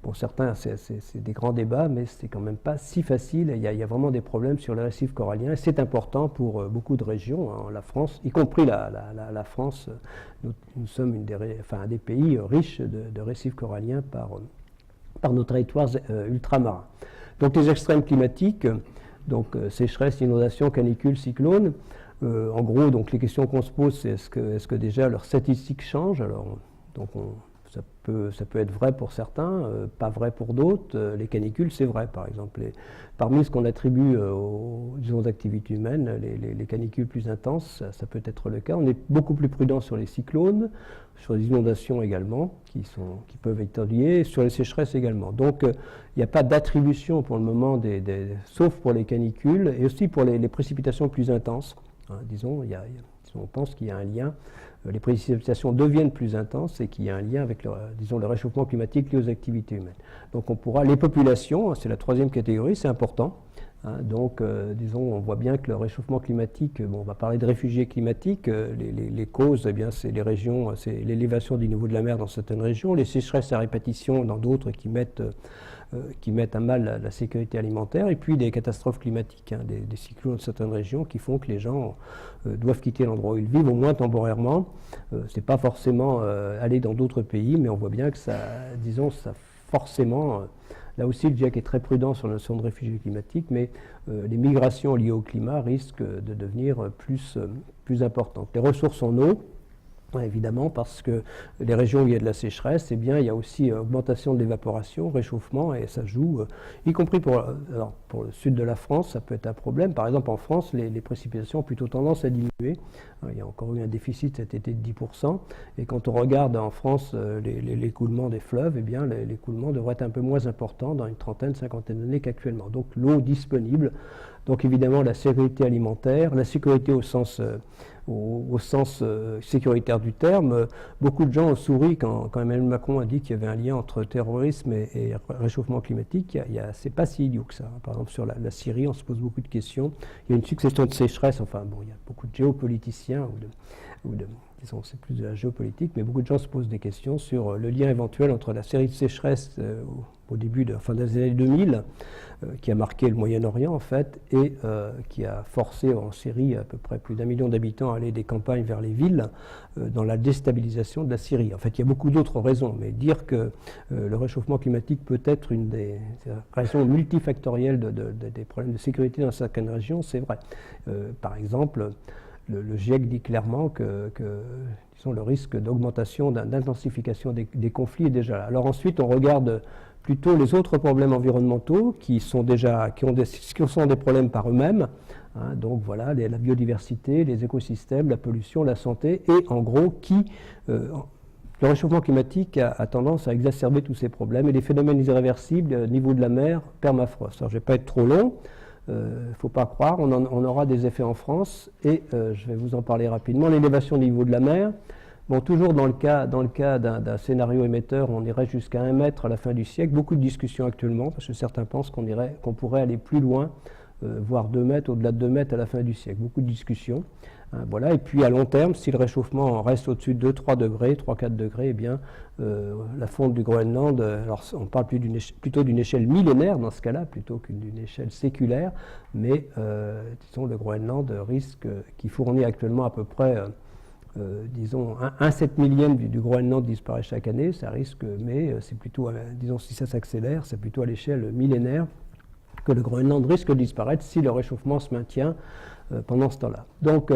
Pour certains, c'est des grands débats, mais c'est quand même pas si facile. Il y a vraiment des problèmes sur les récifs coralliens. Et c'est important pour beaucoup de régions. La France, y compris la France, nous sommes un des pays riches de récifs coralliens par nos territoires ultramarins. Donc les extrêmes climatiques, donc sécheresse, inondation, canicule, cyclone, en gros, donc les questions qu'on se pose, c'est est-ce que déjà leurs statistiques changent? Alors, donc ça peut être vrai pour certains, pas vrai pour d'autres. Les canicules, c'est vrai, par exemple. Parmi ce qu'on attribue aux activités humaines, les canicules plus intenses, ça peut être le cas. On est beaucoup plus prudent sur les cyclones, sur les inondations également, qui peuvent être liées, sur les sécheresses également. Donc, il n'y a pas d'attribution pour le moment, sauf pour les canicules, et aussi pour les précipitations plus intenses. Hein, disons, on pense qu'il y a un lien. Les précipitations deviennent plus intenses et qu'il y a un lien avec le réchauffement climatique lié aux activités humaines. Donc les populations, c'est la troisième catégorie, c'est important. Hein, donc, on voit bien que le réchauffement climatique, on va parler de réfugiés climatiques, les causes, c'est les régions, c'est l'élévation du niveau de la mer dans certaines régions, les sécheresses à répétition dans d'autres qui mettent à mal la sécurité alimentaire, et puis des catastrophes climatiques, hein, des cyclones dans certaines régions qui font que les gens doivent quitter l'endroit où ils vivent, au moins temporairement. C'est pas forcément aller dans d'autres pays, mais on voit bien que ça forcément... Là aussi, le GIEC est très prudent sur la notion de réfugiés climatiques, mais les migrations liées au climat risquent de devenir plus importantes. Les ressources en eau, évidemment, parce que les régions où il y a de la sécheresse, il y a aussi augmentation de l'évaporation, réchauffement, et ça joue, y compris pour le sud de la France, ça peut être un problème. Par exemple, en France, les précipitations ont plutôt tendance à diminuer. Il y a encore eu un déficit cet été de 10%, et quand on regarde en France l'écoulement des fleuves, l'écoulement devrait être un peu moins important dans une cinquantaine d'années qu'actuellement. Donc l'eau disponible, donc évidemment la sécurité alimentaire, la sécurité au sens sécuritaire du terme. Beaucoup de gens ont souri quand Emmanuel Macron a dit qu'il y avait un lien entre terrorisme et réchauffement climatique. C'est pas si idiot que ça. Par exemple, sur la Syrie, on se pose beaucoup de questions. Il y a une succession de sécheresses. Enfin, il y a beaucoup de géopoliticiens disons, c'est plus de la géopolitique, mais beaucoup de gens se posent des questions sur le lien éventuel entre la série de sécheresses au début des années 2000, qui a marqué le Moyen-Orient en fait, et qui a forcé en Syrie à peu près plus d'1 million d'habitants à aller des campagnes vers les villes, dans la déstabilisation de la Syrie. En fait, il y a beaucoup d'autres raisons, mais dire que le réchauffement climatique peut être une des raisons multifactorielles des problèmes de sécurité dans certaines régions, c'est vrai. Par exemple, le GIEC dit clairement que disons, le risque d'augmentation, d'intensification des conflits est déjà là. Alors ensuite, on regarde plutôt les autres problèmes environnementaux qui sont des problèmes par eux-mêmes. Hein, donc voilà, la biodiversité, les écosystèmes, la pollution, la santé, et en gros, le réchauffement climatique a tendance à exacerber tous ces problèmes, et les phénomènes irréversibles, niveau de la mer, permafrost. Alors je ne vais pas être trop long. Il ne faut pas croire, on aura des effets en France, et je vais vous en parler rapidement. L'élévation du niveau de la mer, toujours dans le cas d'un scénario émetteur, on irait jusqu'à 1 mètre à la fin du siècle. Beaucoup de discussions actuellement, parce que certains pensent qu'on pourrait aller plus loin, voire 2 mètres, au-delà de 2 mètres à la fin du siècle. Beaucoup de discussions. Hein, voilà. Et puis à long terme, si le réchauffement reste au-dessus de 2-3 degrés, 3-4 degrés, la fonte du Groenland, alors on parle plutôt d'une échelle millénaire dans ce cas-là, plutôt d'une échelle séculaire, mais disons le Groenland risque, qui fournit actuellement à peu près, disons, 1/7 millième du Groenland disparaît chaque année, ça risque, mais c'est plutôt, disons, si ça s'accélère, c'est plutôt à l'échelle millénaire que le Groenland risque de disparaître si le réchauffement se maintient pendant ce temps-là. Donc,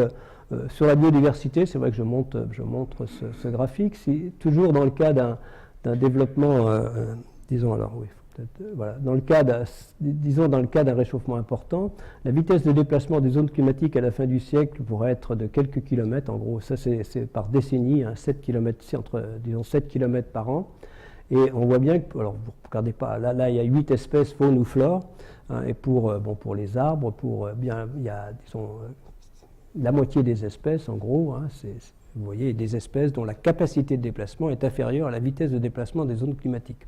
sur la biodiversité, c'est vrai que je montre ce graphique. Toujours dans le cas d'un développement, disons alors, oui, voilà, dans le cas d'un réchauffement important, la vitesse de déplacement des zones climatiques à la fin du siècle pourrait être de quelques kilomètres. En gros, ça c'est par décennie, 7 km, disons 7 km par an. Et on voit bien que, alors vous ne regardez pas, là il y a 8 espèces faune ou flore, hein, et pour les arbres, il y a, disons, la moitié des espèces, en gros, hein, vous voyez, des espèces dont la capacité de déplacement est inférieure à la vitesse de déplacement des zones climatiques.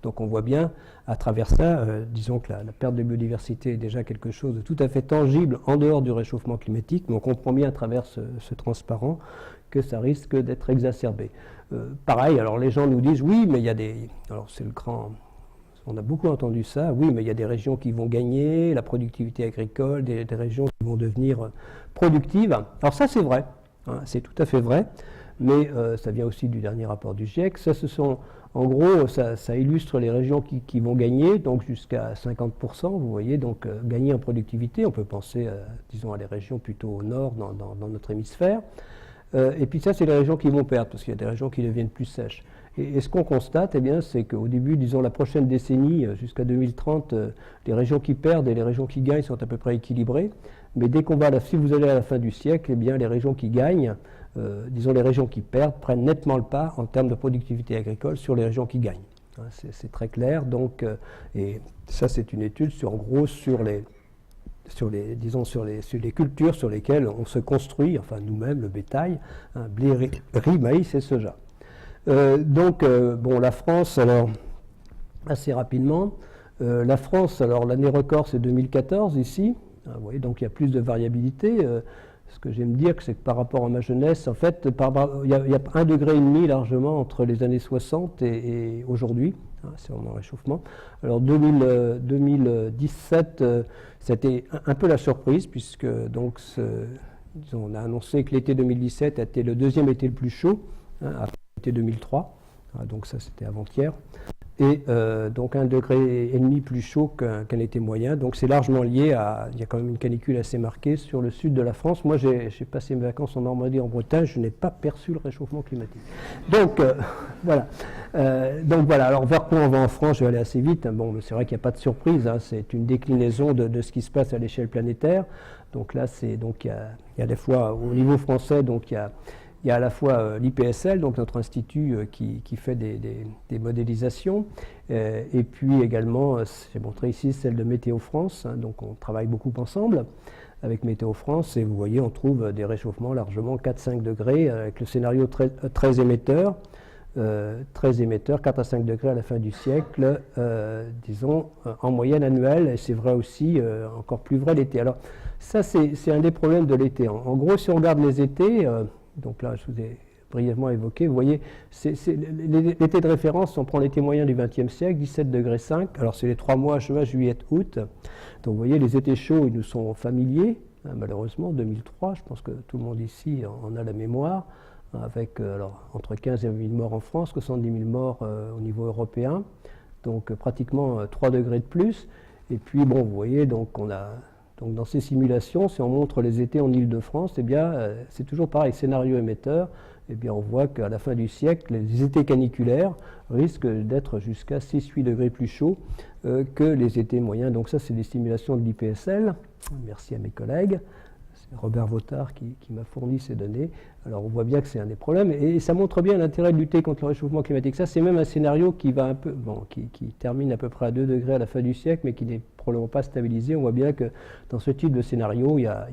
Donc on voit bien, à travers ça, disons que la perte de biodiversité est déjà quelque chose de tout à fait tangible en dehors du réchauffement climatique, mais on comprend bien à travers ce transparent que ça risque d'être exacerbé. Pareil, alors les gens nous disent, oui, mais il y a alors c'est le grand... On a beaucoup entendu ça, oui, mais il y a des régions qui vont gagner, la productivité agricole, des régions qui vont devenir productives. Alors ça, c'est vrai, hein, c'est tout à fait vrai. mais ça vient aussi du dernier rapport du GIEC. Ça, en gros, ça illustre les régions qui vont gagner, donc jusqu'à 50%, vous voyez, donc gagner en productivité. On peut penser, disons, à les régions plutôt au nord, dans notre hémisphère. Et puis ça, c'est les régions qui vont perdre, parce qu'il y a des régions qui deviennent plus sèches. Et ce qu'on constate, eh bien, c'est qu'au début, disons, la prochaine décennie, jusqu'à 2030, les régions qui perdent et les régions qui gagnent sont à peu près équilibrées. Mais dès qu'on va, si vous allez à la fin du siècle, eh bien, les régions qui gagnent, disons, les régions qui perdent, prennent nettement le pas en termes de productivité agricole sur les régions qui gagnent. C'est très clair. Donc, et ça, c'est une étude en gros sur les cultures sur lesquelles on se construit, enfin nous-mêmes, le bétail, blé, riz, maïs et soja. Bon, la France, alors, assez rapidement, la France, alors l'année record, c'est 2014 ici. Vous voyez, donc il y a plus de variabilité. Ce que j'aime dire, c'est que par rapport à ma jeunesse, en fait, il y a 1,5 degré largement entre les années 60 et aujourd'hui. C'est vraiment un réchauffement. Alors 2017, c'était un peu la surprise, puisque donc, disons, on a annoncé que l'été 2017 était le deuxième été le plus chaud, après l'été 2003. Donc ça, c'était avant-hier. Et donc 1,5 degré plus chaud qu'un été moyen. Donc c'est largement lié à... Il y a quand même une canicule assez marquée sur le sud de la France. Moi, j'ai passé mes vacances en Normandie, en Bretagne. Je n'ai pas perçu le réchauffement climatique. Donc, voilà. Alors, vers quoi on va en France? Je vais aller assez vite. Bon, c'est vrai qu'il n'y a pas de surprise. C'est une déclinaison de ce qui se passe à l'échelle planétaire. Donc là, il y a des fois, au niveau français, donc il y a à la fois l'IPSL, donc notre institut qui fait des modélisations, et puis également, j'ai montré ici celle de Météo France, donc on travaille beaucoup ensemble avec Météo France, et vous voyez, on trouve des réchauffements largement 4-5 degrés, avec le scénario 13 émetteurs, 4 à 5 degrés à la fin du siècle, disons, en moyenne annuelle, et c'est vrai aussi, encore plus vrai l'été. Alors ça, c'est un des problèmes de l'été. En gros, si on regarde les étés, donc là, je vous ai brièvement évoqué, vous voyez, l'été de référence, on prend l'été moyen du XXe siècle, 17,5 degrés. Alors c'est les 3 mois, juin, juillet, août. Donc vous voyez, les étés chauds, ils nous sont familiers, malheureusement, 2003, je pense que tout le monde ici en a la mémoire, avec entre 15 et 20 000 morts en France, 70 000 morts au niveau européen, donc pratiquement 3 degrés de plus. Et puis, bon, vous voyez, donc dans ces simulations, si on montre les étés en Île-de-France, eh bien, c'est toujours pareil, scénario émetteur, eh bien, on voit qu'à la fin du siècle, les étés caniculaires risquent d'être jusqu'à 6-8 degrés plus chauds que les étés moyens. Donc ça, c'est des simulations de l'IPSL. Merci à mes collègues. C'est Robert Vautard qui m'a fourni ces données. Alors on voit bien que c'est un des problèmes, et ça montre bien l'intérêt de lutter contre le réchauffement climatique. Ça, c'est même un scénario qui va un peu, qui termine à peu près à 2 degrés à la fin du siècle, mais qui n'est probablement pas stabilisé. On voit bien que dans ce type de scénario, il y a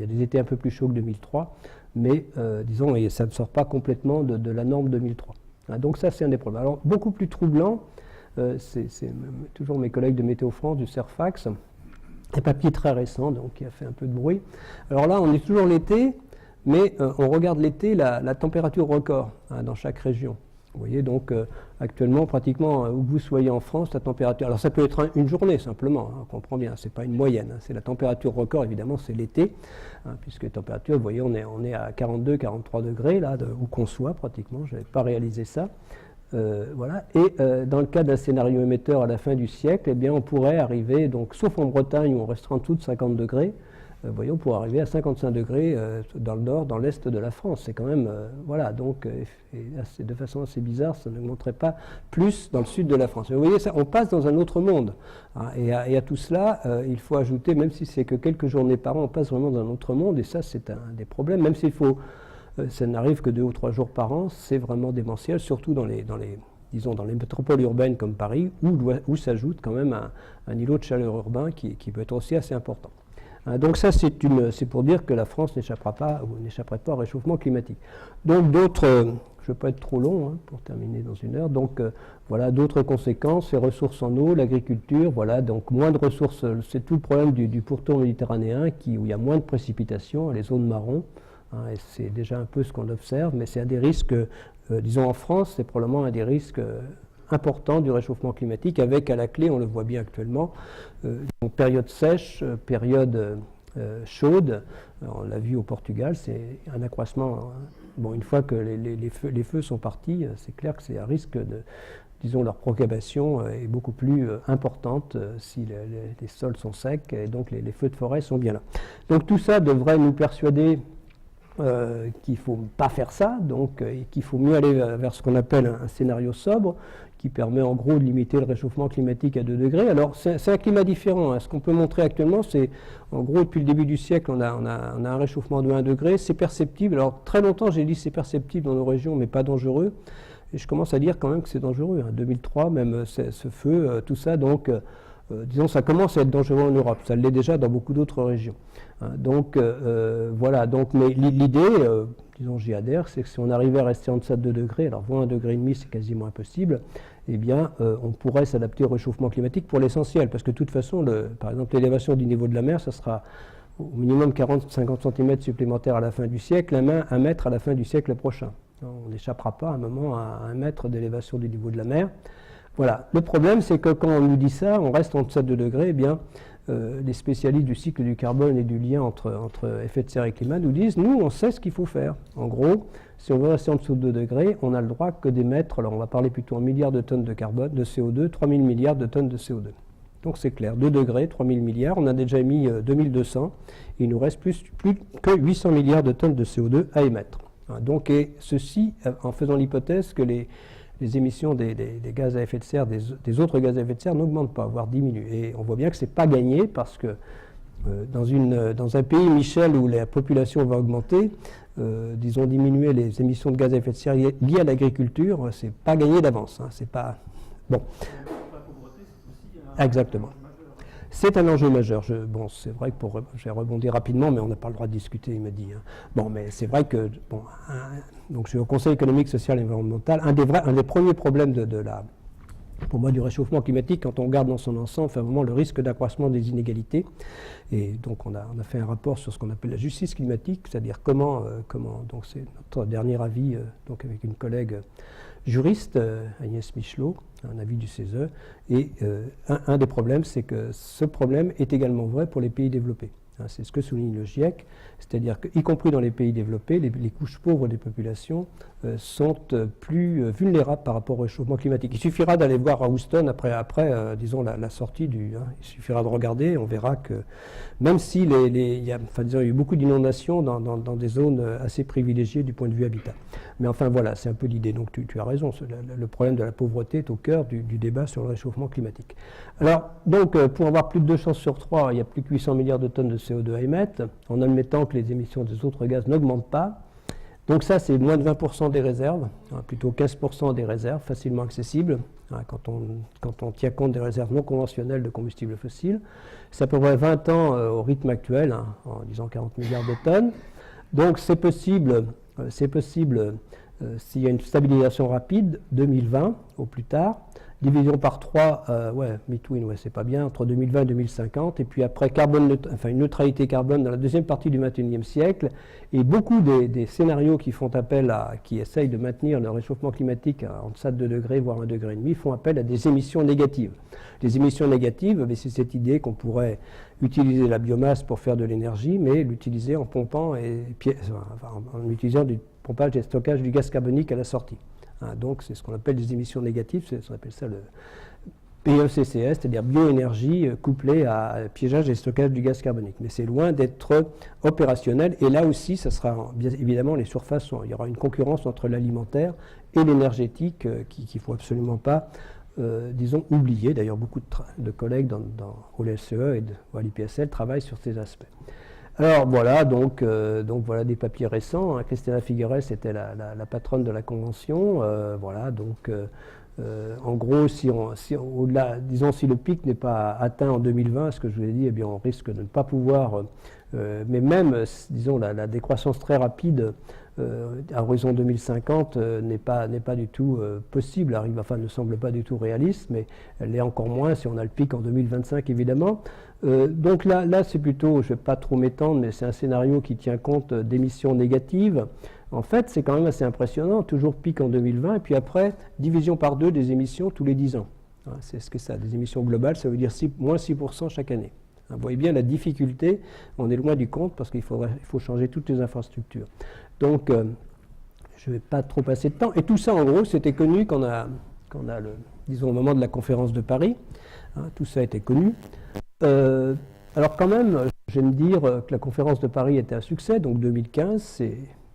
des étés un peu plus chauds que 2003, mais disons, et ça ne sort pas complètement de la norme 2003. Donc ça, c'est un des problèmes. Alors beaucoup plus troublant, c'est toujours mes collègues de Météo France, du CERFAX, un papier très récent, donc qui a fait un peu de bruit. Alors là, on est toujours l'été, mais on regarde l'été, la température record dans chaque région. Vous voyez, donc actuellement, pratiquement, où que vous soyez en France, la température... Alors ça peut être une journée simplement, on comprend bien, c'est pas une moyenne. C'est la température record, évidemment, c'est l'été, puisque la température, vous voyez, on est à 42, 43 degrés, là, où qu'on soit pratiquement, je n'avais pas réalisé ça. Voilà. Et dans le cas d'un scénario émetteur à la fin du siècle, eh bien, on pourrait arriver, donc, sauf en Bretagne où on restera en dessous de 50 degrés, voyons, on pourrait arriver à 55 degrés dans le nord, dans l'est de la France. C'est quand même, voilà, donc, de façon assez bizarre, ça ne montrait pas plus dans le sud de la France. Mais vous voyez, ça, on passe dans un autre monde. Et à tout cela, il faut ajouter, même si c'est que quelques journées par an, on passe vraiment dans un autre monde, et ça, c'est un des problèmes, même s'il faut... ça n'arrive que 2 ou 3 jours par an, c'est vraiment démentiel, surtout dans les métropoles urbaines comme Paris, où s'ajoute quand même un îlot de chaleur urbain qui peut être aussi assez important. Donc ça, c'est pour dire que la France n'échapperait pas au réchauffement climatique. Donc d'autres, je ne veux pas être trop long pour terminer dans 1 heure, donc voilà, d'autres conséquences, les ressources en eau, l'agriculture, voilà, donc moins de ressources, c'est tout le problème du pourtour méditerranéen où il y a moins de précipitations, les zones marron. Et c'est déjà un peu ce qu'on observe, mais c'est un des risques, disons en France, c'est probablement un des risques importants du réchauffement climatique, avec à la clé, on le voit bien actuellement, donc période sèche, période chaude, on l'a vu au Portugal, c'est un accroissement Bon, une fois que les feux sont partis, c'est clair que c'est à risque de, disons, leur propagation est beaucoup plus importante si les sols sont secs et donc les feux de forêt sont bien là. Donc tout ça devrait nous persuader qu'il ne faut pas faire ça, donc qu'il faut mieux aller vers ce qu'on appelle un scénario sobre, qui permet en gros de limiter le réchauffement climatique à 2 degrés. Alors c'est un climat différent. Hein. Ce qu'on peut montrer actuellement, c'est en gros depuis le début du siècle, on a un réchauffement de 1 degré, c'est perceptible. Alors très longtemps j'ai dit c'est perceptible dans nos régions, mais pas dangereux. Et je commence à dire quand même que c'est dangereux. Hein. 2003, même ce feu, tout ça, donc disons ça commence à être dangereux en Europe. Ça l'est déjà dans beaucoup d'autres régions. Hein. Donc voilà, donc, mais l'idée, disons j'y adhère, c'est que si on arrivait à rester en deçà de 2 degrés, alors voir 1,5 degré c'est quasiment impossible, eh bien on pourrait s'adapter au réchauffement climatique pour l'essentiel, parce que de toute façon, par exemple l'élévation du niveau de la mer, ça sera au minimum 40-50 cm supplémentaires à la fin du siècle, 1 mètre à la fin du siècle prochain. On n'échappera pas à un moment à 1 mètre d'élévation du niveau de la mer. Voilà. Le problème, c'est que quand on nous dit ça, on reste en deçà de 2 degrés, eh bien, les spécialistes du cycle du carbone et du lien entre effet de serre et climat nous disent, nous, on sait ce qu'il faut faire. En gros, si on veut rester en dessous de 2 degrés, on n'a le droit que d'émettre, alors on va parler plutôt en milliards de tonnes de carbone, de CO2, 3000 milliards de tonnes de CO2. Donc c'est clair, 2 degrés, 3000 milliards, on a déjà émis 2200, il nous reste plus que 800 milliards de tonnes de CO2 à émettre. Donc, et ceci en faisant l'hypothèse que les émissions des gaz à effet de serre, des autres gaz à effet de serre n'augmentent pas, voire diminuent. Et on voit bien que ce n'est pas gagné parce que dans un pays, Michel, où la population va augmenter, disons diminuer les émissions de gaz à effet de serre liées à l'agriculture, ce n'est pas gagné d'avance. Hein, c'est pas... Bon. La pauvreté, c'est aussi un Exactement. C'est un enjeu majeur. Bon, c'est vrai que je vais rebondir rapidement, mais on n'a pas le droit de discuter, il me dit. Hein. Bon, mais c'est vrai que, bon, donc je suis au Conseil économique, social et environnemental. Un des premiers problèmes pour moi, du réchauffement climatique, quand on regarde dans son ensemble, c'est vraiment le risque d'accroissement des inégalités. Et donc, on a fait un rapport sur ce qu'on appelle la justice climatique, c'est-à-dire comment donc c'est notre dernier avis, donc avec une collègue juriste, Agnès Michelot, un avis du CESE, et un des problèmes, c'est que ce problème est également vrai pour les pays développés. Hein, c'est ce que souligne le GIEC, c'est-à-dire qu'y compris dans les pays développés, les couches pauvres des populations sont plus vulnérables par rapport au réchauffement climatique. Il suffira d'aller voir à Houston après disons, la sortie il suffira de regarder, on verra que même si il y a eu beaucoup d'inondations dans des zones assez privilégiées du point de vue habitat. Mais enfin voilà, c'est un peu l'idée. Donc tu as raison, le problème de la pauvreté est au cœur du débat sur le réchauffement climatique. Alors, donc, pour avoir plus de 2 chances sur 3, il y a plus que 800 milliards de tonnes de CO2 à émettre, en admettant que les émissions des autres gaz n'augmentent pas. Donc ça, c'est moins de 20% des réserves, hein, plutôt 15% des réserves facilement accessibles, hein, quand on tient compte des réserves non conventionnelles de combustibles fossiles. C'est à peu près 20 ans au rythme actuel, hein, en disant 40 milliards de tonnes. Donc c'est possible s'il y a une stabilisation rapide, 2020 au plus tard. Division par 3, c'est pas bien, entre 2020 et 2050, et puis après une neutralité carbone dans la deuxième partie du XXIe siècle, et beaucoup des scénarios qui essayent de maintenir le réchauffement climatique en deçà de 2 degrés, voire 1,5 degré, font appel à des émissions négatives. Les émissions négatives, c'est cette idée qu'on pourrait utiliser la biomasse pour faire de l'énergie, mais l'utiliser en pompant en utilisant du pompage et stockage du gaz carbonique à la sortie. Hein, donc c'est ce qu'on appelle des émissions négatives, on appelle ça le BECCS, c'est-à-dire bioénergie couplée à piégeage et stockage du gaz carbonique. Mais c'est loin d'être opérationnel, et là aussi, ça sera bien évidemment les surfaces, il y aura une concurrence entre l'alimentaire et l'énergétique qu'il ne faut absolument pas, disons, oublier. D'ailleurs, beaucoup de collègues au LSE et à l'IPSL travaillent sur ces aspects. Alors voilà, donc voilà des papiers récents. Hein. Christina Figueres était la patronne de la convention. Voilà, donc en gros, si au-delà, disons, si le pic n'est pas atteint en 2020, ce que je vous ai dit, eh bien, on risque de ne pas pouvoir. Mais même, disons, la décroissance très rapide à horizon 2050 n'est pas du tout possible, ne semble pas du tout réaliste, mais elle l'est encore moins si on a le pic en 2025, évidemment. Donc là c'est plutôt, je ne vais pas trop m'étendre, mais c'est un scénario qui tient compte d'émissions négatives. En fait, c'est quand même assez impressionnant, toujours pic en 2020, et puis après, division par 2 des émissions tous les 10 ans. Hein, c'est ce que ça, des émissions globales, ça veut dire moins 6% chaque année. Vous voyez bien la difficulté, on est loin du compte parce qu'il faut changer toutes les infrastructures. Donc je ne vais pas trop passer de temps. Et tout ça, en gros, c'était connu quand on a disons, au moment de la conférence de Paris. Hein, tout ça était connu. Alors quand même, je vais me dire que la conférence de Paris était un succès, donc 2015,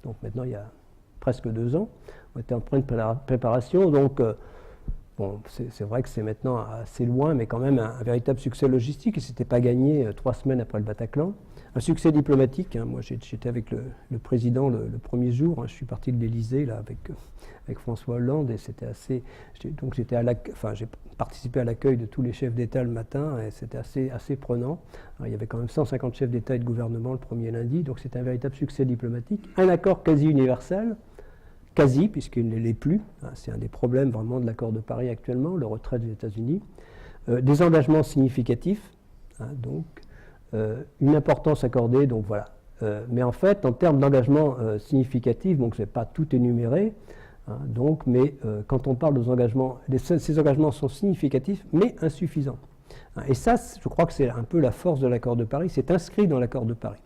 donc maintenant il y a presque 2 ans, on était en pleine préparation, donc bon, c'est vrai que c'est maintenant assez loin, mais quand même un véritable succès logistique, et ce n'était pas gagné 3 semaines après le Bataclan. Un succès diplomatique, hein, moi j'étais avec le président le premier jour, hein, je suis parti de l'Élysée là, avec François Hollande, et c'était assez... Donc j'ai participé à l'accueil de tous les chefs d'État le matin, et c'était assez prenant. Alors, il y avait quand même 150 chefs d'État et de gouvernement le premier lundi, donc c'était un véritable succès diplomatique. Un accord quasi universel, quasi, puisqu'il ne l'est plus, hein, c'est un des problèmes vraiment de l'accord de Paris actuellement, le retrait des États-Unis. Des engagements significatifs, hein, donc une importance accordée, donc voilà. Mais en fait, en termes d'engagement significatif, donc je ne vais pas tout énumérer, hein, donc, mais quand on parle des engagements, ces engagements sont significatifs, mais insuffisants. Hein, et ça, je crois que c'est un peu la force de l'accord de Paris, c'est inscrit dans l'accord de Paris.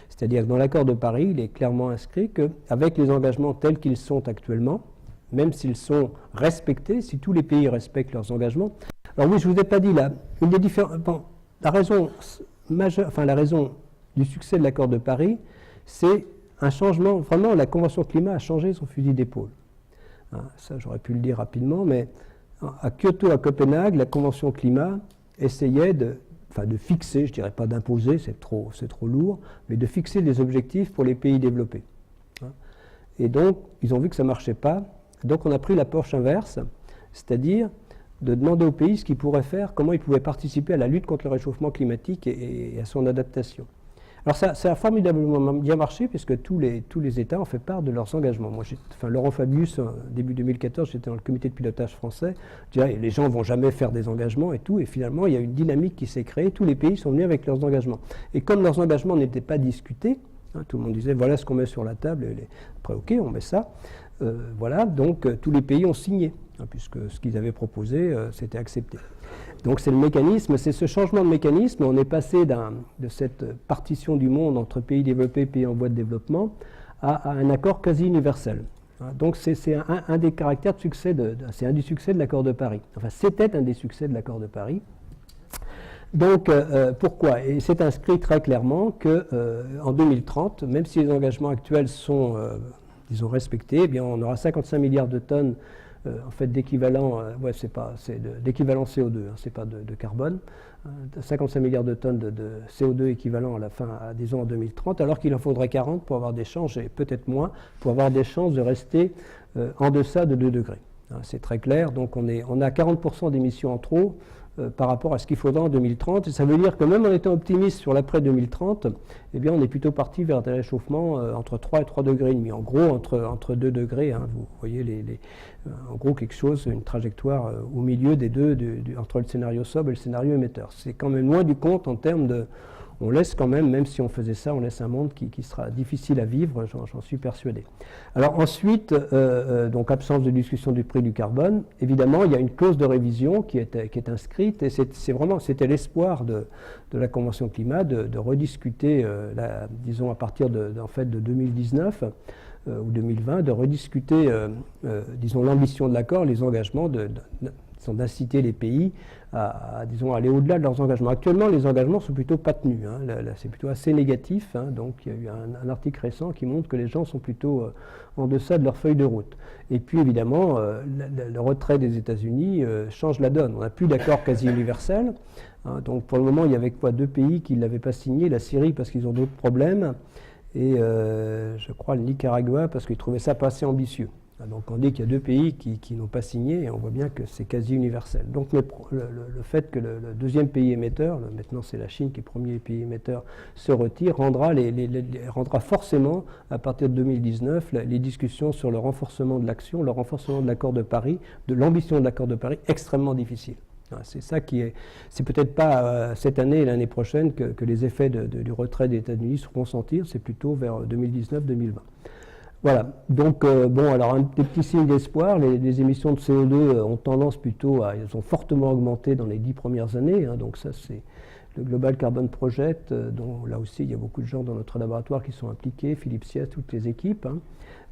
C'est-à-dire que dans l'accord de Paris, il est clairement inscrit qu'avec les engagements tels qu'ils sont actuellement, même s'ils sont respectés, si tous les pays respectent leurs engagements. Alors oui, je ne vous ai pas dit là, une des différences, bon, la raison du succès de l'accord de Paris, c'est un changement, vraiment la Convention climat a changé son fusil d'épaule. Hein, ça j'aurais pu le dire rapidement, mais à Kyoto, à Copenhague, la Convention climat essayait de fixer, je ne dirais pas d'imposer, c'est trop lourd, mais de fixer des objectifs pour les pays développés. Hein. Et donc, ils ont vu que ça ne marchait pas, donc on a pris l'approche inverse, c'est-à-dire de demander aux pays ce qu'ils pourraient faire, comment ils pouvaient participer à la lutte contre le réchauffement climatique et à son adaptation. Alors ça a formidablement bien marché, puisque tous les États ont fait part de leurs engagements. Moi, Laurent Fabius, début 2014, j'étais dans le comité de pilotage français, je disais, les gens ne vont jamais faire des engagements et tout, et finalement, il y a une dynamique qui s'est créée, tous les pays sont venus avec leurs engagements. Et comme leurs engagements n'étaient pas discutés, hein, tout le monde disait, voilà ce qu'on met sur la table, et après, ok, on met ça. Voilà, donc tous les pays ont signé, hein, puisque ce qu'ils avaient proposé, c'était accepté. Donc c'est le mécanisme, c'est ce changement de mécanisme, on est passé de cette partition du monde entre pays développés et pays en voie de développement à un accord quasi universel. Hein, donc c'est un des caractères de succès, c'est un des succès de l'accord de Paris. Enfin, c'était un des succès de l'accord de Paris. Donc, pourquoi? Et c'est inscrit très clairement qu'en 2030, même si les engagements actuels sont, disons, respectés, eh bien, on aura 55 milliards de tonnes en fait, d'équivalent, d'équivalent CO2, hein, c'est pas de carbone, 55 milliards de tonnes de CO2 équivalent à la fin, disons en 2030, alors qu'il en faudrait 40 pour avoir des chances, et peut-être moins, pour avoir des chances de rester en deçà de 2 degrés. Hein, c'est très clair, donc on a 40% d'émissions en trop par rapport à ce qu'il faudra en 2030. Et ça veut dire que même en étant optimiste sur l'après 2030, eh bien, on est plutôt parti vers des réchauffements entre 3 et 3 degrés et demi. En gros, entre 2 degrés, hein, vous voyez en gros quelque chose, une trajectoire au milieu des deux, entre le scénario sobre et le scénario émetteur. C'est quand même loin du compte en termes de... On laisse quand même si on faisait ça, on laisse un monde qui sera difficile à vivre, j'en suis persuadé. Alors ensuite, donc absence de discussion du prix du carbone, évidemment il y a une clause de révision qui est inscrite, et c'était l'espoir de la Convention climat de rediscuter, disons à partir de 2019 ou 2020, de rediscuter, disons, l'ambition de l'accord, les engagements d'inciter les pays à disons, aller au-delà de leurs engagements. Actuellement, les engagements sont plutôt pas tenus. Hein. Là, c'est plutôt assez négatif. Hein. Donc, il y a eu un article récent qui montre que les gens sont plutôt en deçà de leur feuille de route. Et puis, évidemment, le retrait des États-Unis change la donne. On n'a plus d'accord quasi universel. Hein. Donc, pour le moment, il y avait 2 pays qui ne l'avaient pas signé. La Syrie, parce qu'ils ont d'autres problèmes. Et je crois le Nicaragua, parce qu'ils trouvaient ça pas assez ambitieux. Donc on dit qu'il y a 2 pays qui n'ont pas signé, et on voit bien que c'est quasi universel. Donc le fait que le deuxième pays émetteur, maintenant c'est la Chine qui est le premier pays émetteur, se retire, rendra forcément, à partir de 2019, les discussions sur le renforcement de l'action, le renforcement de l'accord de Paris, de l'ambition de l'accord de Paris, extrêmement difficile. C'est ça c'est peut-être pas cette année et l'année prochaine que les effets du retrait des États-Unis se feront sentir, c'est plutôt vers 2019-2020. Voilà, donc alors un des petits signes d'espoir, les émissions de CO2 ont tendance plutôt elles ont fortement augmenté dans les 10 premières années, hein, donc ça c'est le Global Carbon Project, dont là aussi il y a beaucoup de gens dans notre laboratoire qui sont impliqués, Philippe Siès, toutes les équipes, hein,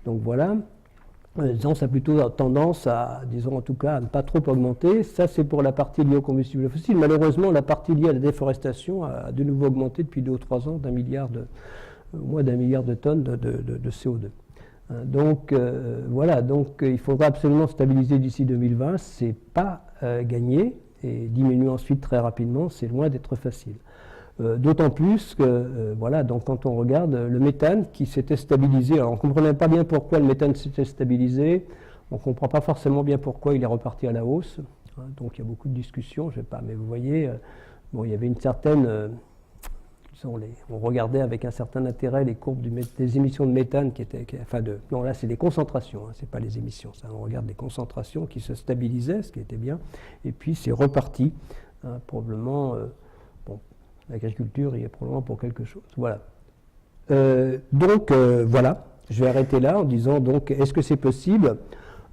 donc voilà. disons, ça a plutôt tendance à, disons en tout cas, à ne pas trop augmenter. Ça, c'est pour la partie liée aux combustibles fossiles. Malheureusement, la partie liée à la déforestation a de nouveau augmenté depuis 2 ou 3 ans au moins d'1 milliard de tonnes de CO2. Donc voilà, donc il faudra absolument stabiliser d'ici 2020. C'est pas gagné, et diminuer ensuite très rapidement, c'est loin d'être facile. D'autant plus que, voilà, donc quand on regarde le méthane qui s'était stabilisé, alors on ne comprenait pas bien pourquoi le méthane s'était stabilisé, on ne comprend pas forcément bien pourquoi il est reparti à la hausse, hein, donc il y a beaucoup de discussions, je ne sais pas, mais vous voyez, bon, il y avait une certaine, on regardait avec un certain intérêt les courbes des émissions de méthane non là c'est les concentrations, hein, c'est pas les émissions, ça, on regarde les concentrations qui se stabilisaient, ce qui était bien, et puis c'est reparti, hein, probablement. L'agriculture, il y a probablement pour quelque chose. Voilà. Donc, voilà, je vais arrêter là en disant, donc, est-ce que c'est possible?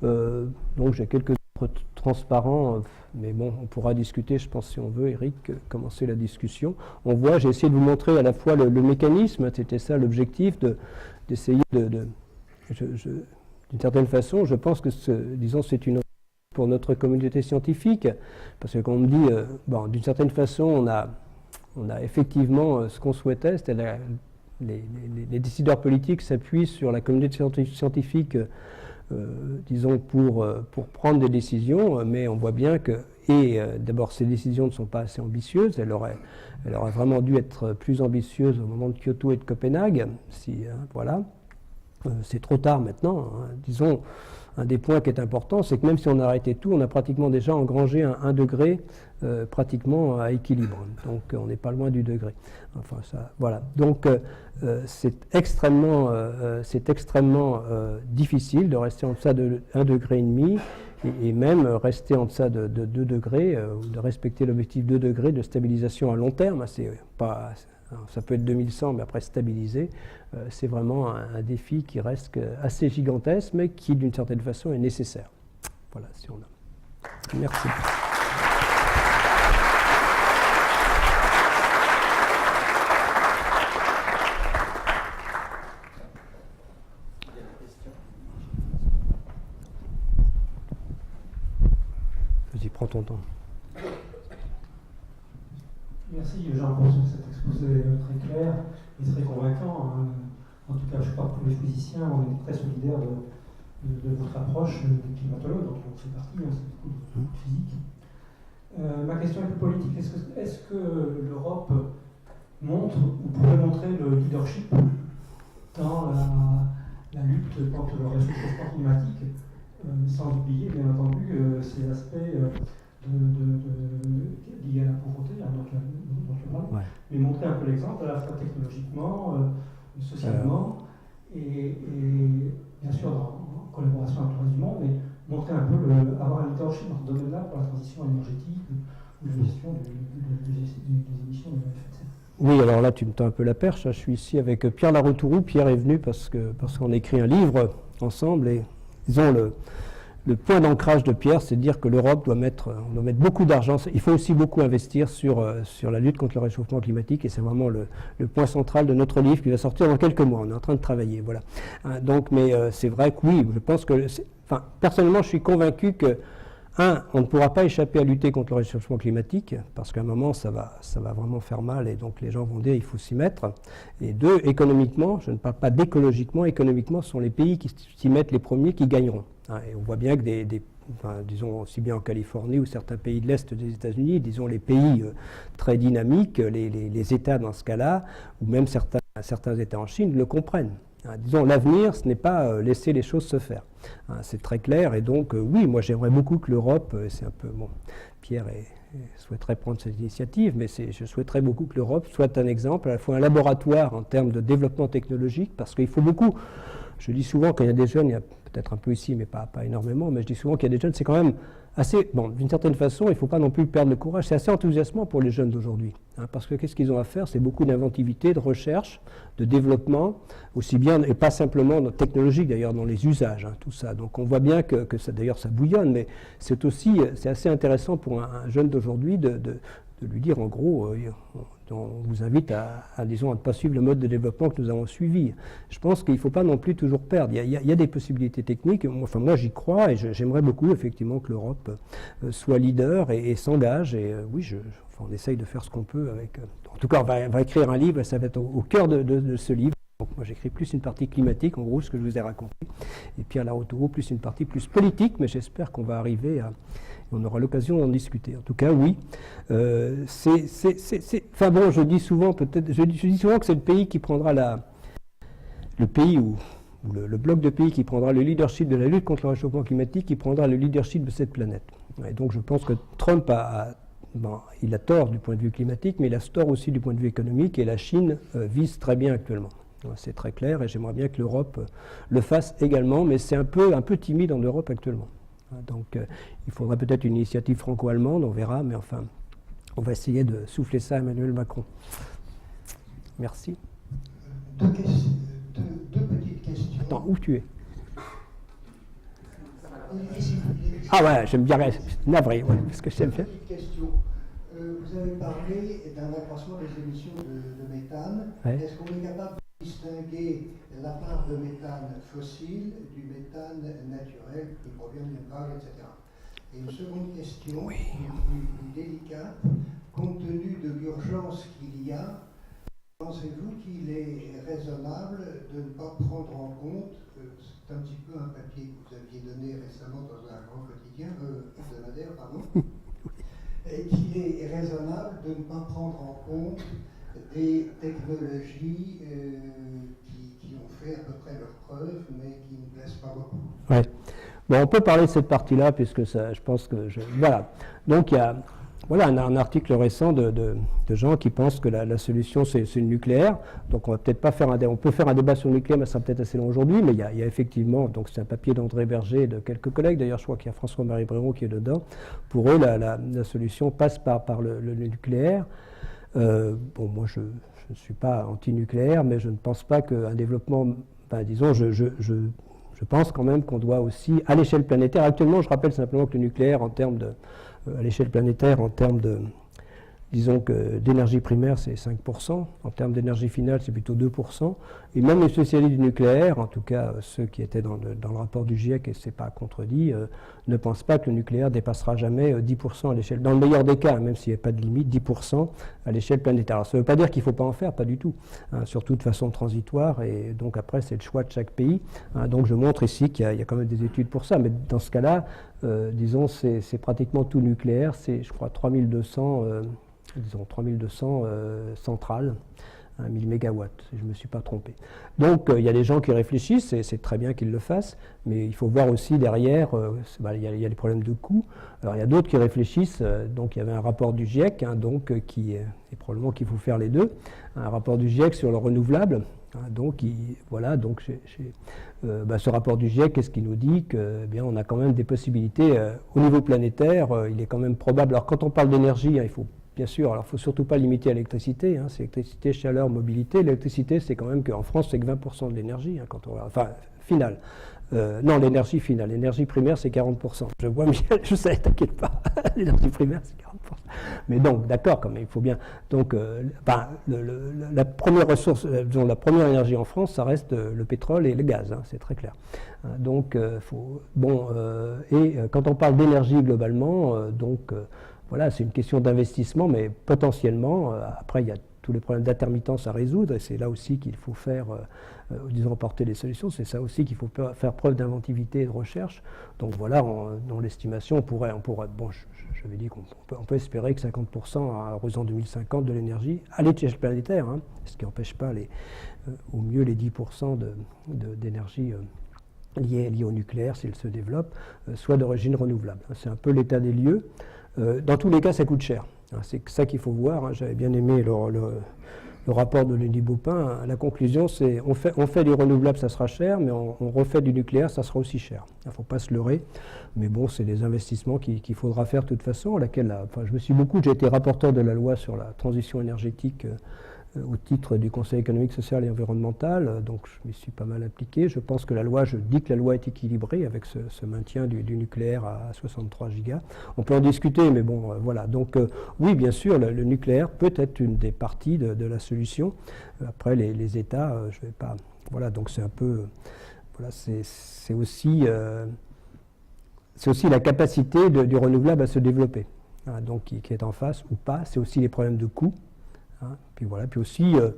Donc, j'ai quelques autres transparents, mais bon, on pourra discuter, je pense, si on veut, Eric, commencer la discussion. On voit, j'ai essayé de vous montrer à la fois le mécanisme, c'était ça l'objectif, d'essayer d'une certaine façon, je pense que, disons, c'est une pour notre communauté scientifique, parce que, comme on me dit, bon, d'une certaine façon, on a effectivement ce qu'on souhaitait, c'était les décideurs politiques s'appuient sur la communauté scientifique, disons, pour prendre des décisions, mais on voit bien que, d'abord, ces décisions ne sont pas assez ambitieuses, elles auraient vraiment dû être plus ambitieuses au moment de Kyoto et de Copenhague, voilà. C'est trop tard maintenant, hein. Disons, un des points qui est important, c'est que même si on a arrêté tout, on a pratiquement déjà engrangé un 1 degré pratiquement à équilibre. Donc on n'est pas loin du degré. Enfin, ça, voilà. Donc c'est extrêmement difficile de rester en deçà de 1,5 degré et même rester en deçà de 2 degrés, ou de respecter l'objectif 2 degrés de stabilisation à long terme. Ça peut être 2100, mais après stabiliser, c'est vraiment un défi qui reste assez gigantesque, mais qui d'une certaine façon est nécessaire. Voilà, si on a. Merci. Vas-y, prends ton temps. Merci Jean pour cet exposé très clair et très convaincant. En tout cas, je crois que pour les physiciens, on est très solidaires de votre approche des climatologues, donc on fait partie, c'est beaucoup de physique. Ma question est plus politique. Est-ce que l'Europe montre ou pourrait montrer le leadership dans la lutte contre le réchauffement climatique, sans oublier bien entendu ces aspects liés à la pauvreté, ouais. Mais montrer un peu l'exemple à la fois technologiquement, socialement et bien sûr en collaboration avec le reste du monde, mais montrer un peu, avoir un leadership dans ce domaine-là pour la transition énergétique ou la gestion des émissions de effet de serre. Oui, alors là, tu me tends un peu la perche. Je suis ici avec Pierre Laroutourou. Pierre est venu parce qu'on a écrit un livre ensemble et, disons, le point d'ancrage de Pierre, c'est de dire que l'Europe doit mettre beaucoup d'argent. Il faut aussi beaucoup investir sur la lutte contre le réchauffement climatique et c'est vraiment le point central de notre livre qui va sortir dans quelques mois. On est en train de travailler, voilà. Donc, mais c'est vrai que oui, je pense que, personnellement, je suis convaincu que, on ne pourra pas échapper à lutter contre le réchauffement climatique parce qu'à un moment, ça va vraiment faire mal et donc les gens vont dire il faut s'y mettre. Et 2, économiquement, je ne parle pas d'écologiquement, économiquement, ce sont les pays qui s'y mettent les premiers qui gagneront. Et on voit bien que disons aussi bien en Californie ou certains pays de l'Est des États-Unis, disons les pays très dynamiques, les États dans ce cas-là, ou même certains États en Chine le comprennent. Disons, l'avenir, ce n'est pas laisser les choses se faire. C'est très clair, et donc, oui, moi j'aimerais beaucoup que l'Europe, c'est un peu, bon, Pierre souhaiterait prendre cette initiative, mais je souhaiterais beaucoup que l'Europe soit un exemple, à la fois un laboratoire en termes de développement technologique, parce qu'il faut beaucoup, je dis souvent, quand il y a des jeunes, il y a peut-être un peu ici, mais pas énormément, mais je dis souvent qu'il y a des jeunes, c'est quand même assez, bon, d'une certaine façon, il ne faut pas non plus perdre le courage, c'est assez enthousiasmant pour les jeunes d'aujourd'hui, parce que qu'est-ce qu'ils ont à faire? C'est beaucoup d'inventivité, de recherche, de développement, aussi bien, et pas simplement technologique d'ailleurs, dans les usages, tout ça. Donc on voit bien que ça, d'ailleurs ça bouillonne, mais c'est assez intéressant pour un jeune d'aujourd'hui de lui dire en gros, on vous invite à ne pas suivre le mode de développement que nous avons suivi. Je pense qu'il ne faut pas non plus toujours perdre. Il y a des possibilités côté technique. Moi j'y crois et j'aimerais beaucoup effectivement que l'Europe soit leader et s'engage. Et oui, on essaye de faire ce qu'on peut avec. En tout cas, on va écrire un livre et ça va être au cœur de ce livre. Donc, moi j'écris plus une partie climatique, en gros, ce que je vous ai raconté. Et Pierre Laroturo, plus une partie plus politique, mais j'espère qu'on va arriver à. On aura l'occasion d'en discuter. En tout cas, oui. Enfin bon, je dis souvent que c'est le pays qui prendra le pays ou le bloc de pays qui prendra le leadership de la lutte contre le réchauffement climatique, qui prendra le leadership de cette planète. Et donc je pense que Trump il a tort du point de vue climatique, mais il a tort aussi du point de vue économique, et la Chine vise très bien actuellement. C'est très clair, et j'aimerais bien que l'Europe le fasse également, mais c'est un peu timide en Europe actuellement. Donc il faudra peut-être une initiative franco-allemande, on verra, mais enfin, on va essayer de souffler ça à Emmanuel Macron. Merci. Deux petites questions. Attends, où tu es? Ah ouais, j'aime bien, navré, ouais, parce que j'aime bien. Petite question. Vous avez parlé d'un accroissement des émissions de méthane. Ouais. Est-ce qu'on est capable de distinguer la part de méthane fossile du méthane naturel qui provient d'une vague, etc. Et une seconde question, plus délicate, compte tenu de l'urgence qu'il y a, pensez-vous qu'il est raisonnable de ne pas prendre en compte, c'est un petit peu un papier que vous aviez donné récemment dans un grand quotidien, hebdomadaire, pardon, et qu'il est raisonnable de ne pas prendre en compte des technologies qui ont fait à peu près leurs preuves, mais qui ne plaisent pas beaucoup. Ouais. Bon, on peut parler de cette partie-là, puisque ça, je pense que... Voilà. Donc, il y a un article récent de gens qui pensent que la solution, c'est le nucléaire. Donc, on va peut-être pas faire on peut faire un débat sur le nucléaire, mais ça sera peut-être assez long aujourd'hui. Mais il y a effectivement... Donc, c'est un papier d'André Berger et de quelques collègues. D'ailleurs, je crois qu'il y a François-Marie Bréron qui est dedans. Pour eux, la solution passe par le nucléaire. Bon, moi, je ne suis pas anti-nucléaire, mais je ne pense pas qu'un développement... Enfin, disons, je pense quand même qu'on doit aussi, à l'échelle planétaire, actuellement, je rappelle simplement que le nucléaire, à l'échelle planétaire, en termes de, disons que d'énergie primaire, c'est 5%, en termes d'énergie finale, c'est plutôt 2%, et même les spécialistes du nucléaire, en tout cas ceux qui étaient dans le rapport du GIEC, et ce n'est pas contredit, ne pensent pas que le nucléaire dépassera jamais 10% à l'échelle, dans le meilleur des cas, même s'il n'y a pas de limite, 10% à l'échelle planétaire. Alors, ça ne veut pas dire qu'il ne faut pas en faire, pas du tout, hein, surtout de façon transitoire, et donc après c'est le choix de chaque pays. Hein, donc je montre ici qu'il y a quand même des études pour ça, mais dans ce cas-là, disons, c'est pratiquement tout nucléaire, c'est je crois 3200 centrales, 1000 mégawatts, si je ne me suis pas trompé. Donc il y a des gens qui réfléchissent, et c'est très bien qu'ils le fassent, mais il faut voir aussi derrière, il y a les problèmes de coûts. Alors il y a d'autres qui réfléchissent, donc il y avait un rapport du GIEC, hein, donc, et probablement qu'il faut faire les deux, un rapport du GIEC sur le renouvelable. Hein, donc ce rapport du GIEC, qu'est-ce qu'il nous dit? Que, on a quand même des possibilités au niveau planétaire, il est quand même probable. Alors quand on parle d'énergie, hein, il faut bien sûr, alors il ne faut surtout pas limiter à l'électricité, hein, c'est électricité, chaleur, mobilité. L'électricité, c'est quand même qu'en France, c'est que 20% de l'énergie, hein, finale. Non, l'énergie finale. L'énergie primaire, c'est 40%. Je vois, Michel, je sais, t'inquiète pas. L'énergie primaire, c'est 40%. Mais donc, d'accord, quand même, il faut bien. Donc, la première ressource, disons, la première énergie en France, ça reste le pétrole et le gaz, hein, c'est très clair. Donc, quand on parle d'énergie globalement, voilà, c'est une question d'investissement, mais potentiellement, après, il y a tous les problèmes d'intermittence à résoudre, et c'est là aussi qu'il faut faire, disons, apporter des solutions, c'est ça aussi qu'il faut faire preuve d'inventivité et de recherche. Donc voilà, dans l'estimation, on pourrait bon, j'avais dit qu'on peut espérer que 50% à l'horizon 2050 de l'énergie, à l'échelle planétaire, hein, ce qui n'empêche pas au mieux les 10% d'énergie liée au nucléaire, s'il se développe, soit d'origine renouvelable. C'est un peu l'état des lieux. Dans tous les cas, ça coûte cher. C'est ça qu'il faut voir. Hein. J'avais bien aimé le rapport de Denis Baupin. La conclusion, c'est on fait du renouvelable, ça sera cher, mais on refait du nucléaire, ça sera aussi cher. Il ne faut pas se leurrer. Mais bon, c'est des investissements qu'il faudra faire de toute façon. J'ai été rapporteur de la loi sur la transition énergétique au titre du Conseil économique, social et environnemental, donc je m'y suis pas mal appliqué. Je pense que je dis que la loi est équilibrée avec ce maintien du nucléaire à 63 gigas. On peut en discuter, mais bon, voilà. Donc oui, bien sûr, le nucléaire peut être une des parties de la solution. Après, les États, je ne vais pas... Voilà, donc c'est un peu... Voilà, c'est aussi la capacité du renouvelable à se développer, hein, donc qui est en face ou pas. C'est aussi les problèmes de coût. Hein, puis voilà, puis aussi, il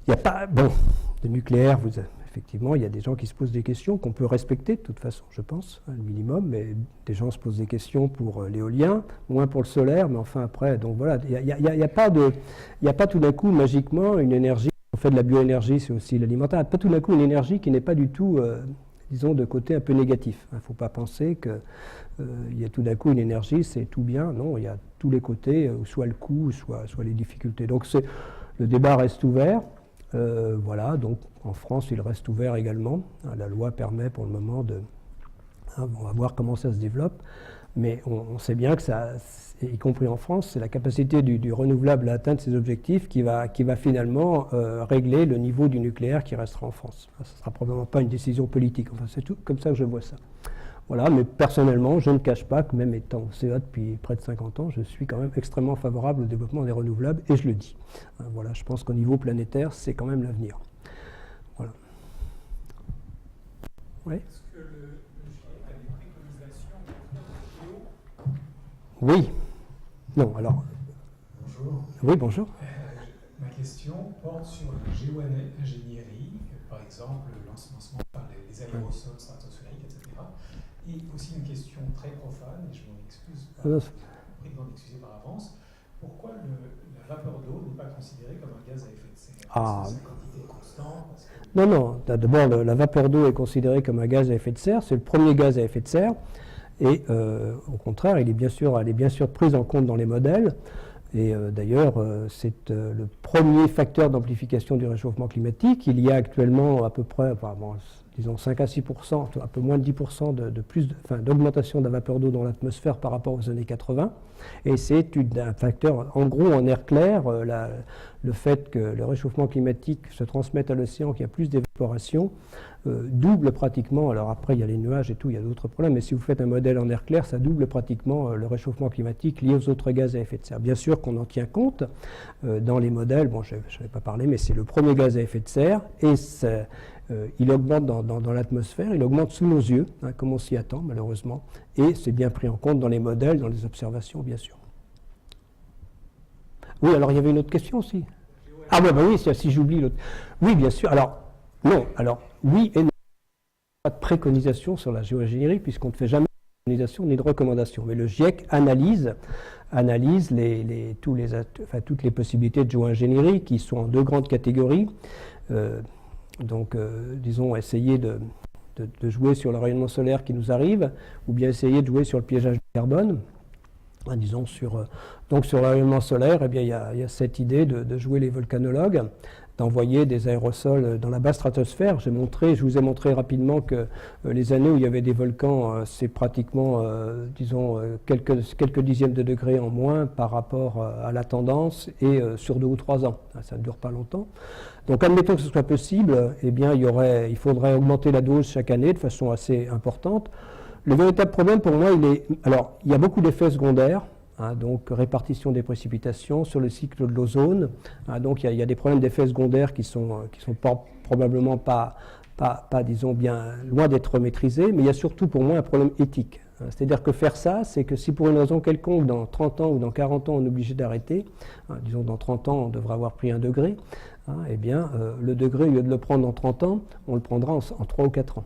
n'y a pas... Bon, le nucléaire, effectivement, il y a des gens qui se posent des questions qu'on peut respecter de toute façon, je pense, hein, le minimum, mais des gens se posent des questions pour l'éolien, moins pour le solaire, mais enfin après, donc voilà, il n'y a pas tout d'un coup, magiquement, une énergie. On fait de la bioénergie, c'est aussi l'alimentaire. Pas tout d'un coup une énergie qui n'est pas du tout, disons, de côté un peu négatif. Il ne faut pas penser qu'il y a tout d'un coup une énergie, c'est tout bien. Non, il y a tous les côtés, soit le coût, soit les difficultés. Donc le débat reste ouvert. Voilà, donc en France, il reste ouvert également. La loi permet pour le moment de... Hein, on va voir comment ça se développe. Mais on sait bien que ça, y compris en France, c'est la capacité du renouvelable à atteindre ses objectifs qui va finalement régler le niveau du nucléaire qui restera en France. Ce ne sera probablement pas une décision politique. Enfin, c'est tout comme ça que je vois ça. Voilà, mais personnellement, je ne cache pas que même étant au CA depuis près de 50 ans, je suis quand même extrêmement favorable au développement des renouvelables, et je le dis. Voilà, je pense qu'au niveau planétaire, c'est quand même l'avenir. Voilà. Oui. Oui. Non, alors. Bonjour. Oui, bonjour. Ma question porte sur la géo-ingénierie, par exemple l'ensemencement par les aérosols stratosphériques, etc. Et aussi une question très profane, et je m'en excuse, prie d'en excuser par avance. Pourquoi la vapeur d'eau n'est pas considérée comme un gaz à effet de serre? Parce que sa quantité est constante? Non. D'abord, la vapeur d'eau est considérée comme un gaz à effet de serre. C'est le premier gaz à effet de serre. Et au contraire, elle est bien sûr prise en compte dans les modèles. Et d'ailleurs, c'est le premier facteur d'amplification du réchauffement climatique. Il y a actuellement à peu près, disons 5 à 6%, un peu moins de 10% d'augmentation de la vapeur d'eau dans l'atmosphère par rapport aux années 80. Et c'est un facteur, en gros, en air clair, le fait que le réchauffement climatique se transmette à l'océan, qu'il y a plus d'évaporation, double pratiquement, alors après il y a les nuages et tout, il y a d'autres problèmes, mais si vous faites un modèle en air clair, ça double pratiquement le réchauffement climatique lié aux autres gaz à effet de serre. Bien sûr qu'on en tient compte dans les modèles, bon je ne vais pas parler, mais c'est le premier gaz à effet de serre, et il augmente dans l'atmosphère, il augmente sous nos yeux, hein, comme on s'y attend malheureusement, et c'est bien pris en compte dans les modèles, dans les observations bien sûr. Oui, alors il y avait une autre question aussi. Ah oui, si j'oublie l'autre. Oui, bien sûr, oui et non. Pas de préconisation sur la géo-ingénierie puisqu'on ne fait jamais de préconisation ni de recommandation. Mais le GIEC analyse toutes les possibilités de géo-ingénierie qui sont en deux grandes catégories. Disons, essayer de jouer sur le rayonnement solaire qui nous arrive, ou bien essayer de jouer sur le piégeage du carbone. Disons sur le rayonnement solaire, eh bien, il y a cette idée de jouer les volcanologues, d'envoyer des aérosols dans la basse stratosphère. Je vous ai montré rapidement que les années où il y avait des volcans, c'est pratiquement, quelques dixièmes de degrés en moins par rapport à la tendance, et sur 2 ou 3 ans. Ça ne dure pas longtemps. Donc, admettons que ce soit possible, eh bien, il faudrait augmenter la dose chaque année de façon assez importante. Le véritable problème pour moi, il y a beaucoup d'effets secondaires, hein, donc répartition des précipitations sur le cycle de l'ozone. Hein, donc il y a des problèmes d'effets secondaires qui sont probablement pas, disons, bien loin d'être maîtrisés, mais il y a surtout pour moi un problème éthique. Hein, c'est-à-dire que faire ça, c'est que si pour une raison quelconque, dans 30 ans ou dans 40 ans, on est obligé d'arrêter, hein, disons dans 30 ans, on devrait avoir pris 1 degré, hein, eh bien, le degré, au lieu de le prendre en 30 ans, on le prendra en 3 ou 4 ans.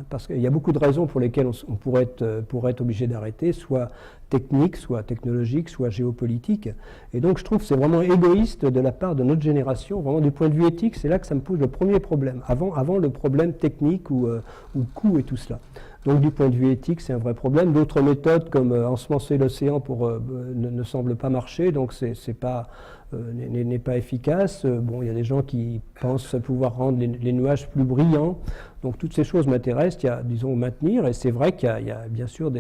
Parce qu'il y a beaucoup de raisons pour lesquelles on pourrait être obligé d'arrêter, soit techniques, soit technologiques, soit géopolitiques. Et donc je trouve que c'est vraiment égoïste de la part de notre génération, vraiment du point de vue éthique, c'est là que ça me pose le premier problème, avant le problème technique ou coût et tout cela. Donc du point de vue éthique, c'est un vrai problème. D'autres méthodes comme ensemencer l'océan ne semblent pas marcher, donc n'est pas efficace. Bon, il y a des gens qui pensent pouvoir rendre les nuages plus brillants. Donc toutes ces choses m'intéressent, il y a, disons, maintenir. Et c'est vrai qu'il y a bien sûr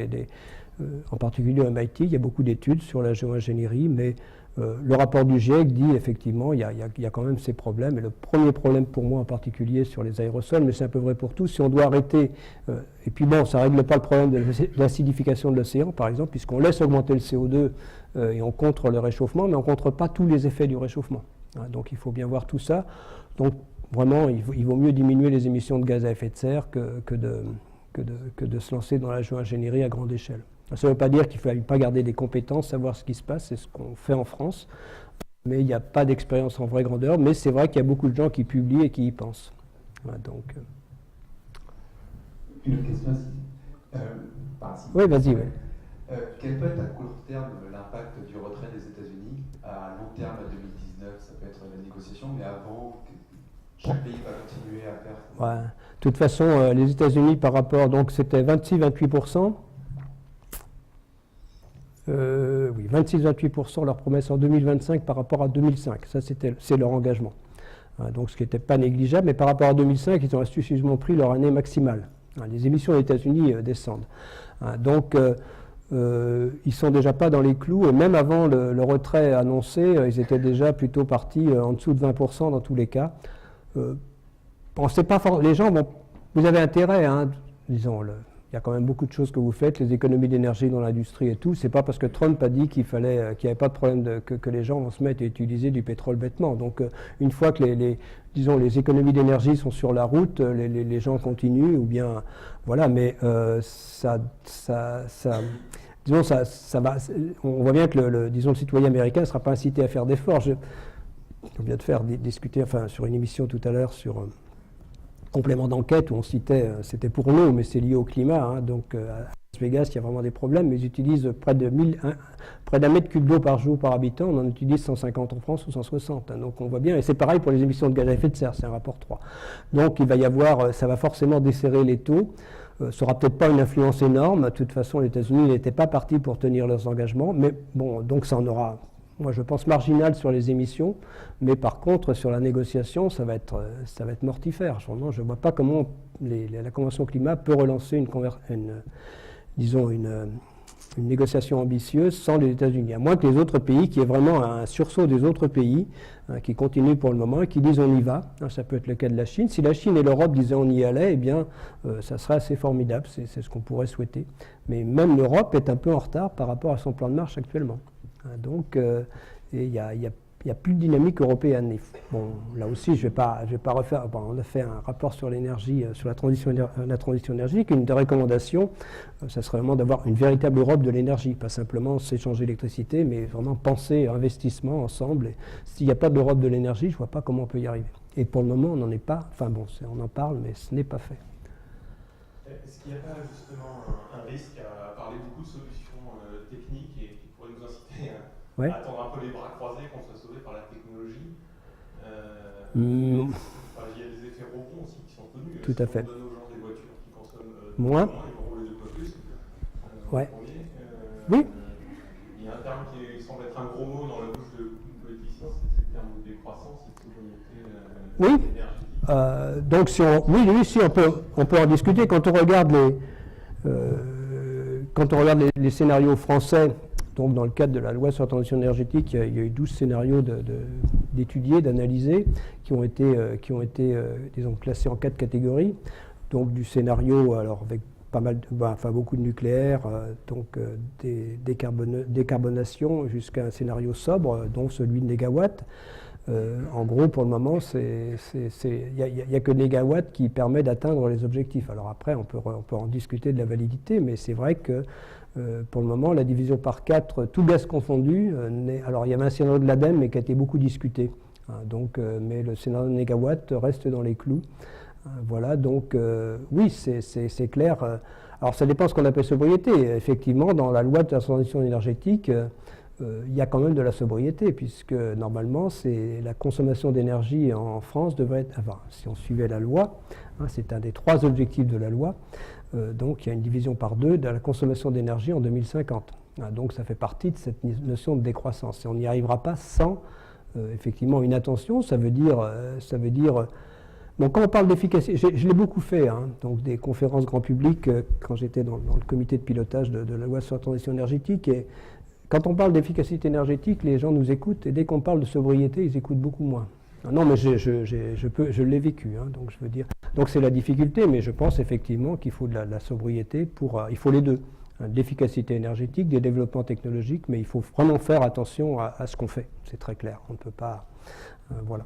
en particulier au MIT, il y a beaucoup d'études sur la géo-ingénierie, mais le rapport du GIEC dit effectivement il y a quand même ces problèmes. Et le premier problème pour moi en particulier sur les aérosols, mais c'est un peu vrai pour tous, si on doit arrêter, et puis bon, ça ne règle pas le problème de l'acidification de l'océan par exemple, puisqu'on laisse augmenter le CO2 et on contre le réchauffement, mais on ne contre pas tous les effets du réchauffement. Hein, donc il faut bien voir tout ça. Donc vraiment, il vaut mieux diminuer les émissions de gaz à effet de serre que de se lancer dans la géo-ingénierie à grande échelle. Ça ne veut pas dire qu'il ne faut pas garder des compétences, savoir ce qui se passe, c'est ce qu'on fait en France, mais il n'y a pas d'expérience en vraie grandeur, mais c'est vrai qu'il y a beaucoup de gens qui publient et qui y pensent. Voilà, donc, Une autre question aussi. Oui, vas-y. Oui. Quel peut être à court terme l'impact du retrait des États-Unis? À long terme, à 2019, ça peut être la négociation, mais avant, chaque pays va continuer à faire. Ouais. De toute façon, les États-Unis par rapport, donc c'était 26-28%. Oui, 26-28% leur promesse en 2025 par rapport à 2005. Ça, c'est leur engagement. Donc, ce qui n'était pas négligeable, mais par rapport à 2005, ils ont suffisamment pris leur année maximale. Les émissions des États-Unis descendent. Donc, ils ne sont déjà pas dans les clous, et même avant le retrait annoncé, ils étaient déjà plutôt partis en dessous de 20% dans tous les cas. Pensez pas les gens vont. Vous avez intérêt, disons, il y a quand même beaucoup de choses que vous faites, les économies d'énergie dans l'industrie et tout. C'est pas parce que Trump a dit qu'il n'y avait pas de problème que les gens vont se mettre à utiliser du pétrole bêtement. Donc, une fois que les économies d'énergie sont sur la route, les gens continuent, ou bien, voilà, mais disons, ça va. On voit bien que le citoyen américain ne sera pas incité à faire d'efforts. On vient de discuter, sur une émission tout à l'heure sur complément d'enquête où on citait, c'était pour l'eau, mais c'est lié au climat. Donc, à Las Vegas, il y a vraiment des problèmes, mais ils utilisent près d'un mètre cube d'eau par jour par habitant. On en utilise 150 en France ou 160. Donc, on voit bien, et c'est pareil pour les émissions de gaz à effet de serre, c'est un rapport 3. Donc, il va y avoir, ça va forcément desserrer les taux. Ça n'aura peut-être pas une influence énorme. De toute façon, les États-Unis n'étaient pas partis pour tenir leurs engagements, mais bon, donc ça en aura, moi je pense, marginal sur les émissions, mais par contre, sur la négociation, ça va être mortifère. Je ne vois pas comment la Convention climat peut relancer une négociation ambitieuse sans les États-Unis, à moins que les autres pays, qu'il y ait vraiment un sursaut des autres pays qui continuent pour le moment et qui disent on y va. Ça peut être le cas de la Chine. Si la Chine et l'Europe disaient on y allait, eh bien, ça serait assez formidable. C'est ce qu'on pourrait souhaiter. Mais même l'Europe est un peu en retard par rapport à son plan de marche actuellement. Donc, il n'y a plus de dynamique européenne. Bon, là aussi, je vais pas refaire. Bon, on a fait un rapport sur l'énergie, sur la transition énergétique. Une des recommandations, ça serait vraiment d'avoir une véritable Europe de l'énergie, pas simplement s'échanger l'électricité, mais vraiment penser investissement ensemble. Et s'il n'y a pas d'Europe de l'énergie, je ne vois pas comment on peut y arriver. Et pour le moment, on n'en est pas. Enfin bon, on en parle, mais ce n'est pas fait. Est-ce qu'il n'y a pas justement un risque à parler beaucoup de solutions techniques et qui pourraient nous inciter à attendre un peu les bras croisés qu'on soit sauvé par la technologie? Il y a des effets rebonds aussi qui sont connus. Tout à fait. Si on donne aux gens des voitures qui consomment moins, ils vont rouler 2 fois plus. Oui. Il y a un terme qui semble être un gros mot dans la bouche de beaucoup de politiciens, c'est le terme de décroissance et de souveraineté énergétique. Donc si on peut en discuter. Quand on regarde les scénarios français, donc dans le cadre de la loi sur la transition énergétique, il y a eu 12 scénarios d'étudier, d'analyser, qui ont été disons, classés en 4 catégories. Donc du scénario, alors avec beaucoup de nucléaire, décarbonation, jusqu'à un scénario sobre, dont celui de Négawatt. En gros, pour le moment, il n'y a que Négawatt qui permet d'atteindre les objectifs. Alors après, on peut en discuter de la validité, mais c'est vrai que pour le moment, la division par 4, tout gaz confondu, alors il y avait un scénario de l'ADEME, mais qui a été beaucoup discuté. Mais le scénario de Négawatt reste dans les clous. Voilà, donc oui, c'est clair. Alors ça dépend de ce qu'on appelle sobriété. Effectivement, dans la loi de la transition énergétique, il y a quand même de la sobriété, puisque normalement, la consommation d'énergie en France devrait être, si on suivait la loi, c'est un des 3 objectifs de la loi, donc il y a une division par 2 de la consommation d'énergie en 2050. Donc ça fait partie de cette notion de décroissance. Et on n'y arrivera pas sans, effectivement, une attention. Ça veut dire bon, quand on parle d'efficacité, je l'ai beaucoup fait, donc des conférences grand public quand j'étais dans le comité de pilotage de la loi sur la transition énergétique. Et quand on parle d'efficacité énergétique, les gens nous écoutent, et dès qu'on parle de sobriété, ils écoutent beaucoup moins. Non, mais je l'ai vécu, donc je veux dire. Donc c'est la difficulté, mais je pense effectivement qu'il faut de la sobriété il faut les deux. De l'efficacité énergétique, des développements technologiques, mais il faut vraiment faire attention à ce qu'on fait. C'est très clair, on ne peut pas. Voilà.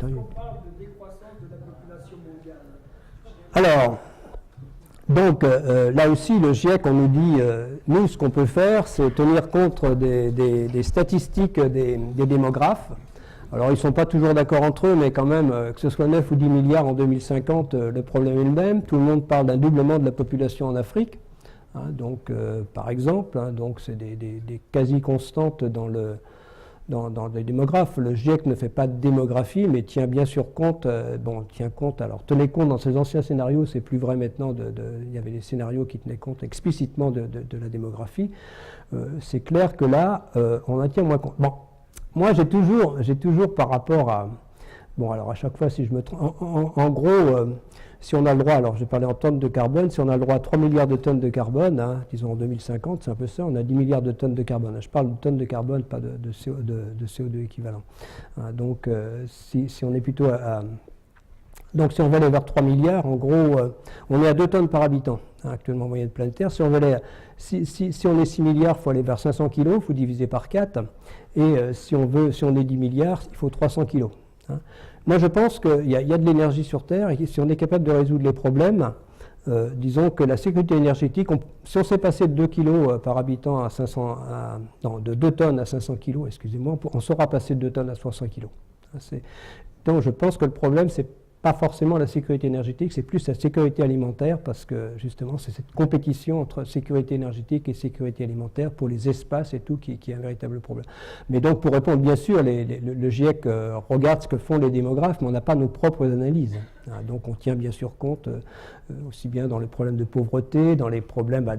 On parle de décroissance de la population mondiale. Alors, donc là aussi, le GIEC, on nous dit, nous, ce qu'on peut faire, c'est tenir compte des statistiques des démographes. Alors, ils ne sont pas toujours d'accord entre eux, mais quand même, que ce soit 9 ou 10 milliards en 2050, le problème est le même. Tout le monde parle d'un doublement de la population en Afrique. Hein, donc, par exemple, hein, donc c'est des quasi-constantes dans les démographes. Le GIEC ne fait pas de démographie, mais tient bien sûr compte, alors tenez compte dans ces anciens scénarios, c'est plus vrai maintenant, il y avait des scénarios qui tenaient compte explicitement de la démographie. C'est clair que là, on en tient moins compte. Bon, moi j'ai toujours par rapport à, bon alors à chaque fois si je me trompe, en gros, si on a le droit, alors je vais parler en tonnes de carbone, si on a le droit à 3 milliards de tonnes de carbone, hein, disons en 2050, c'est un peu ça, on a 10 milliards de tonnes de carbone. Je parle de tonnes de carbone, pas de CO2 équivalent. Hein, donc si on est plutôt donc si on veut aller vers 3 milliards, en gros, on est à 2 tonnes par habitant, hein, actuellement en moyenne planétaire. Si on est 6 milliards, il faut aller vers 500 kg, il faut diviser par 4. Et si on est 10 milliards, il faut 300 kg. Hein. Moi, je pense qu'il y a de l'énergie sur Terre et si on est capable de résoudre les problèmes, disons que la sécurité énergétique, si on s'est passé de 2 kg par habitant à 500, de 2 tonnes à 500 kg, excusez-moi, on saura passer de 2 tonnes à 300 kg. Donc, je pense que le problème, c'est pas forcément la sécurité énergétique, c'est plus la sécurité alimentaire parce que justement c'est cette compétition entre sécurité énergétique et sécurité alimentaire pour les espaces et tout qui est un véritable problème. Mais donc pour répondre, bien sûr, le GIEC regarde ce que font les démographes, mais on n'a pas nos propres analyses. Hein, donc on tient bien sûr compte aussi bien dans les problèmes de pauvreté, dans les problèmes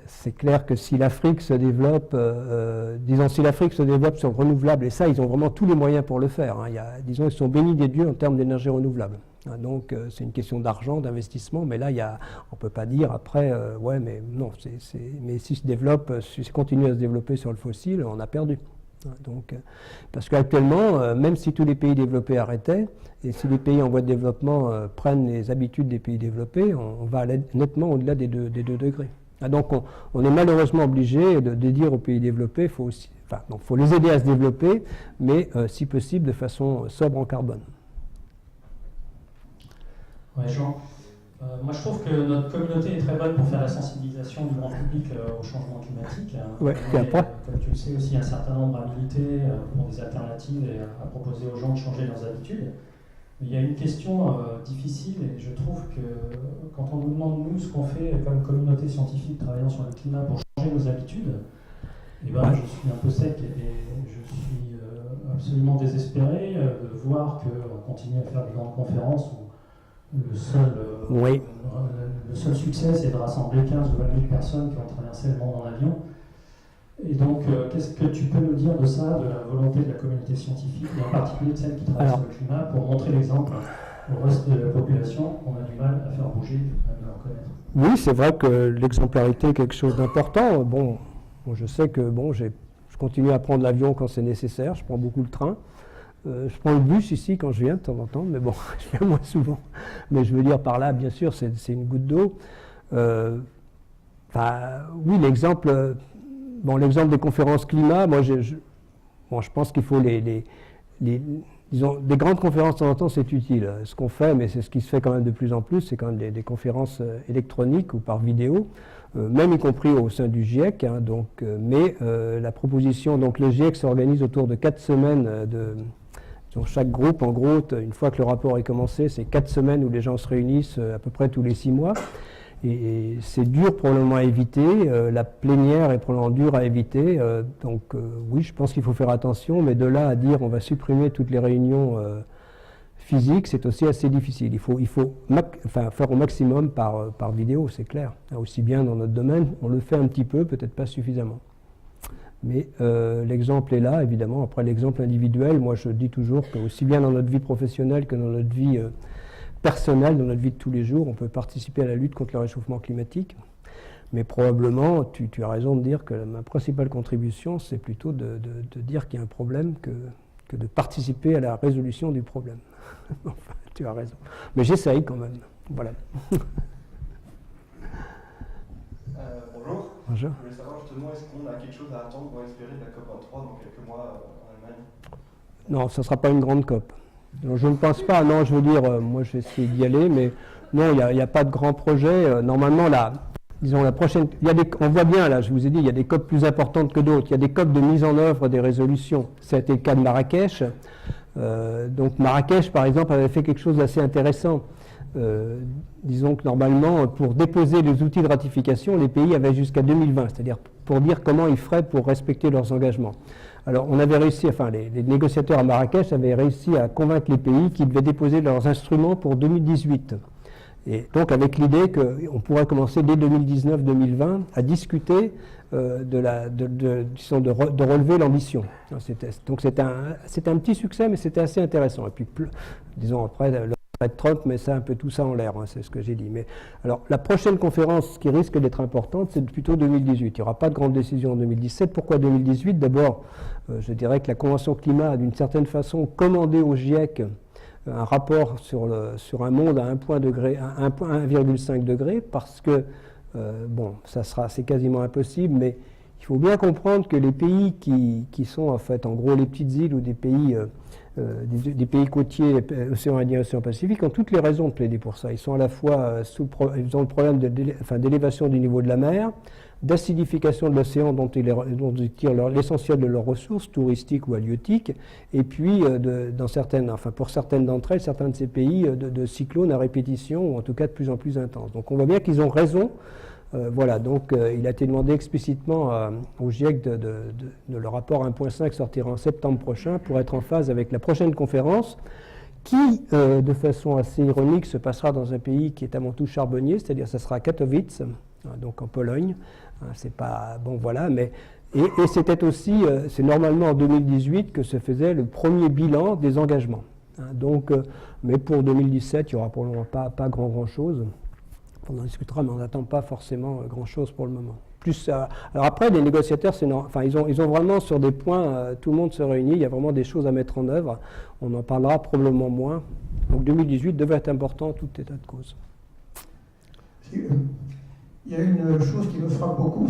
c'est clair que si l'Afrique se développe, si l'Afrique se développe sur le renouvelable, et ça, ils ont vraiment tous les moyens pour le faire. Hein, disons, ils sont bénis des dieux en termes d'énergie renouvelable. Hein, donc, c'est une question d'argent, d'investissement, mais là, on ne peut pas dire après, ouais, mais non, mais s'ils se développent, s'ils continuent à se développer sur le fossile, on a perdu. Hein, donc, parce qu'actuellement, même si tous les pays développés arrêtaient, et si les pays en voie de développement prennent les habitudes des pays développés, on va aller nettement au-delà des 2 degrés. Ah, donc on est malheureusement obligé de dire aux pays développés, faut les aider à se développer, mais si possible de façon sobre en carbone. Ouais, Jean. Moi je trouve que notre communauté est très bonne pour faire la sensibilisation du grand public au changement climatique. Ouais, comme tu le sais aussi, un certain nombre à militer pour des alternatives et à proposer aux gens de changer leurs habitudes. Mais il y a une question difficile et je trouve que quand on nous demande, nous, ce qu'on fait comme communauté scientifique travaillant sur le climat pour changer nos habitudes, eh ben, je suis un peu sec et je suis absolument désespéré de voir qu'on continue à faire des grandes conférences où le seul succès, c'est de rassembler 15 ou 20 000 personnes qui ont traversé le monde en avion. Et donc, qu'est-ce que tu peux nous dire de ça, de la volonté de la communauté scientifique, et en particulier de celle qui travaille sur le climat, pour montrer l'exemple au reste de la population qu'on a du mal à faire bouger, à le reconnaître? Oui, c'est vrai que l'exemplarité est quelque chose d'important. Bon, je sais que je continue à prendre l'avion quand c'est nécessaire, je prends beaucoup le train. Je prends le bus ici quand je viens de temps en temps, mais bon, je viens moins souvent. Mais je veux dire par là, bien sûr, c'est une goutte d'eau. Oui, l'exemple des conférences climat, moi, je pense qu'il faut disons, des grandes conférences de temps en temps, c'est utile. Ce qu'on fait, mais c'est ce qui se fait quand même de plus en plus, c'est quand même des conférences électroniques ou par vidéo, même y compris au sein du GIEC. Hein, mais la proposition, donc le GIEC s'organise autour de 4 semaines donc chaque groupe, en gros, une fois que le rapport est commencé, c'est 4 semaines où les gens se réunissent à peu près tous les 6 mois. Et c'est dur probablement à éviter, la plénière est probablement dure à éviter, oui, je pense qu'il faut faire attention, mais de là à dire on va supprimer toutes les réunions physiques, c'est aussi assez difficile. Il faut faire au maximum par vidéo, c'est clair. Aussi bien dans notre domaine, on le fait un petit peu, peut-être pas suffisamment. Mais l'exemple est là, évidemment. Après l'exemple individuel, moi je dis toujours que aussi bien dans notre vie professionnelle que dans notre vie personnelle, dans notre vie de tous les jours, on peut participer à la lutte contre le réchauffement climatique. Mais probablement, tu as raison de dire que ma principale contribution, c'est plutôt de dire qu'il y a un problème que de participer à la résolution du problème. Enfin, tu as raison. Mais j'essaye quand même. Voilà. Bonjour. Bonjour. Je voulais savoir justement, est-ce qu'on a quelque chose à attendre ou à espérer de la COP23 dans quelques mois en Allemagne? Non, ça ne sera pas une grande COP. Donc, je ne pense pas, non, je veux dire, moi je vais essayer d'y aller, mais non, il n'y a pas de grand projet. Normalement, là, disons la prochaine, on voit bien, là, je vous ai dit, il y a des COP plus importantes que d'autres. Il y a des COP de mise en œuvre des résolutions. Ça a été le cas de Marrakech. Donc Marrakech, par exemple, avait fait quelque chose d'assez intéressant. Disons que normalement, pour déposer les outils de ratification, les pays avaient jusqu'à 2020, c'est-à-dire pour dire comment ils feraient pour respecter leurs engagements. Alors on avait réussi, enfin les négociateurs à Marrakech avaient réussi à convaincre les pays qu'ils devaient déposer leurs instruments pour 2018. Et donc avec l'idée qu'on pourrait commencer dès 2019-2020 à discuter de relever l'ambition. Donc c'était un petit succès, mais c'était assez intéressant. Et puis, disons après, le retrait de Trump met ça un peu tout ça en l'air, hein, c'est ce que j'ai dit. Mais alors la prochaine conférence qui risque d'être importante, c'est plutôt 2018. Il n'y aura pas de grande décision en 2017. Pourquoi 2018 ? D'abord, je dirais que la Convention climat a d'une certaine façon commandé au GIEC un rapport sur un monde à 1,5 degré, parce que, bon, c'est quasiment impossible, mais il faut bien comprendre que les pays qui sont en fait, en gros, les petites îles ou des pays côtiers, océan Indien, océan Pacifique, ont toutes les raisons de plaider pour ça. Ils sont à la fois, ils ont le problème d'élévation du niveau de la mer, d'acidification de l'océan dont ils tirent l'essentiel de leurs ressources touristiques ou halieutiques, et puis pour certaines d'entre elles, certains de ces pays, de cyclones à répétition, ou en tout cas de plus en plus intenses. Donc on voit bien qu'ils ont raison. Voilà, donc il a été demandé explicitement au GIEC le rapport 1.5 sortira en septembre prochain pour être en phase avec la prochaine conférence qui, de façon assez ironique, se passera dans un pays qui est avant tout charbonnier, c'est-à-dire ça sera à Katowice, donc en Pologne. C'est pas bon, voilà, mais et c'était aussi, c'est normalement en 2018 que se faisait le premier bilan des engagements. Donc, mais pour 2017, il n'y aura probablement pas grand chose. On en discutera, mais on n'attend pas forcément grand-chose pour le moment. Alors après, les négociateurs, ils ont vraiment sur des points, tout le monde se réunit, il y a vraiment des choses à mettre en œuvre. On en parlera probablement moins. Donc 2018 devait être important, tout état de cause. Il y a une chose qui me frappe beaucoup,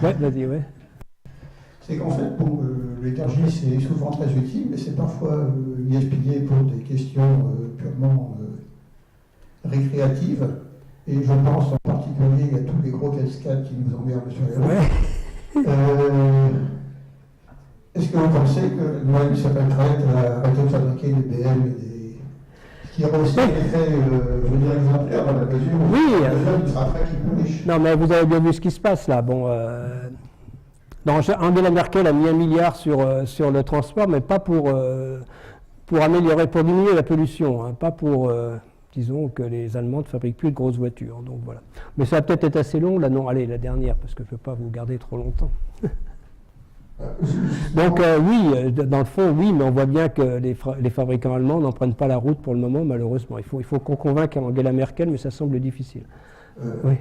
Ouais, vas-y, ouais. C'est qu'en fait, l'énergie, c'est souvent très utile, mais c'est parfois gaspillé pour des questions purement récréatives. Et je pense en particulier à tous les gros cascades qui nous emmerdent sur les routes. Est-ce que vous pensez que Noël s'apprêterait à arrêter de fabriquer des BM et des... qui aura aussi un effet, je veux dire, exemplaire dans la mesure où il sera très riche. Non, mais vous avez bien vu ce qui se passe là. Bon, Angela Merkel a mis 1 milliard sur le transport, mais pas pour améliorer, pour diminuer la pollution, hein, pas pour... disons que les Allemands ne fabriquent plus de grosses voitures, donc voilà. Mais ça va peut-être être assez long, là, non, allez, la dernière, parce que je ne peux pas vous garder trop longtemps. Donc oui, dans le fond, oui, mais on voit bien que les fabricants allemands n'en prennent pas la route pour le moment, malheureusement. Il faut qu'on convainque Angela Merkel, mais ça semble difficile. Oui.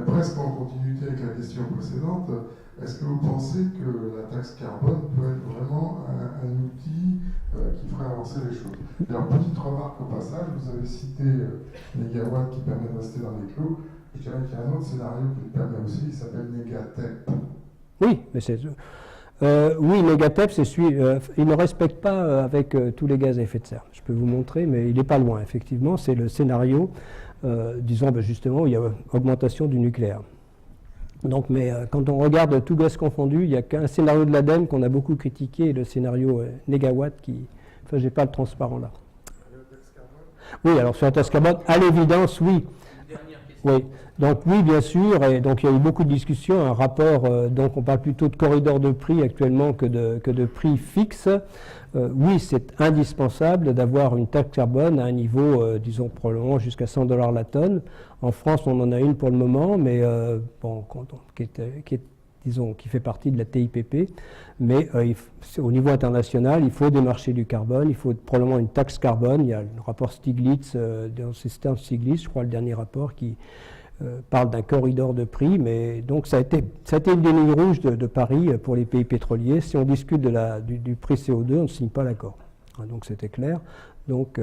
Presque en continuité avec la question précédente, est-ce que vous pensez que la taxe carbone peut être vraiment un outil qui ferait avancer les choses? Alors, petite remarque au passage, vous avez cité Négawatt qui permet de rester dans les clous. Je dirais qu'il y a un autre scénario qui le permet aussi, il s'appelle Négatep. Oui, mais c'est... oui, Négatep, c'est celui... il ne respecte pas avec tous les gaz à effet de serre. Je peux vous montrer, mais il n'est pas loin, effectivement. C'est le scénario, disons, justement, où il y a augmentation du nucléaire. Donc, mais quand on regarde tout gaz confondu, il n'y a qu'un scénario de l'ADEME qu'on a beaucoup critiqué, le scénario Négawatt qui... Enfin, je n'ai pas le transparent là. Oui, alors sur la taxe carbone, à l'évidence, oui. Oui, donc oui, bien sûr, et donc il y a eu beaucoup de discussions, un rapport, donc on parle plutôt de corridor de prix actuellement que de prix fixe. Oui, c'est indispensable d'avoir une taxe carbone à un niveau, disons, probablement jusqu'à 100 $ la tonne. En France, on en a une pour le moment, mais bon, qui fait partie de la TIPP. Mais au niveau international, il faut des marchés du carbone, il faut probablement une taxe carbone. Il y a le rapport Stiglitz, c'est Stern Stiglitz, je crois, le dernier rapport, qui parle d'un corridor de prix. Mais donc ça a été une des lignes rouges de Paris pour les pays pétroliers. Si on discute du prix CO2, on ne signe pas l'accord. Donc c'était clair. Donc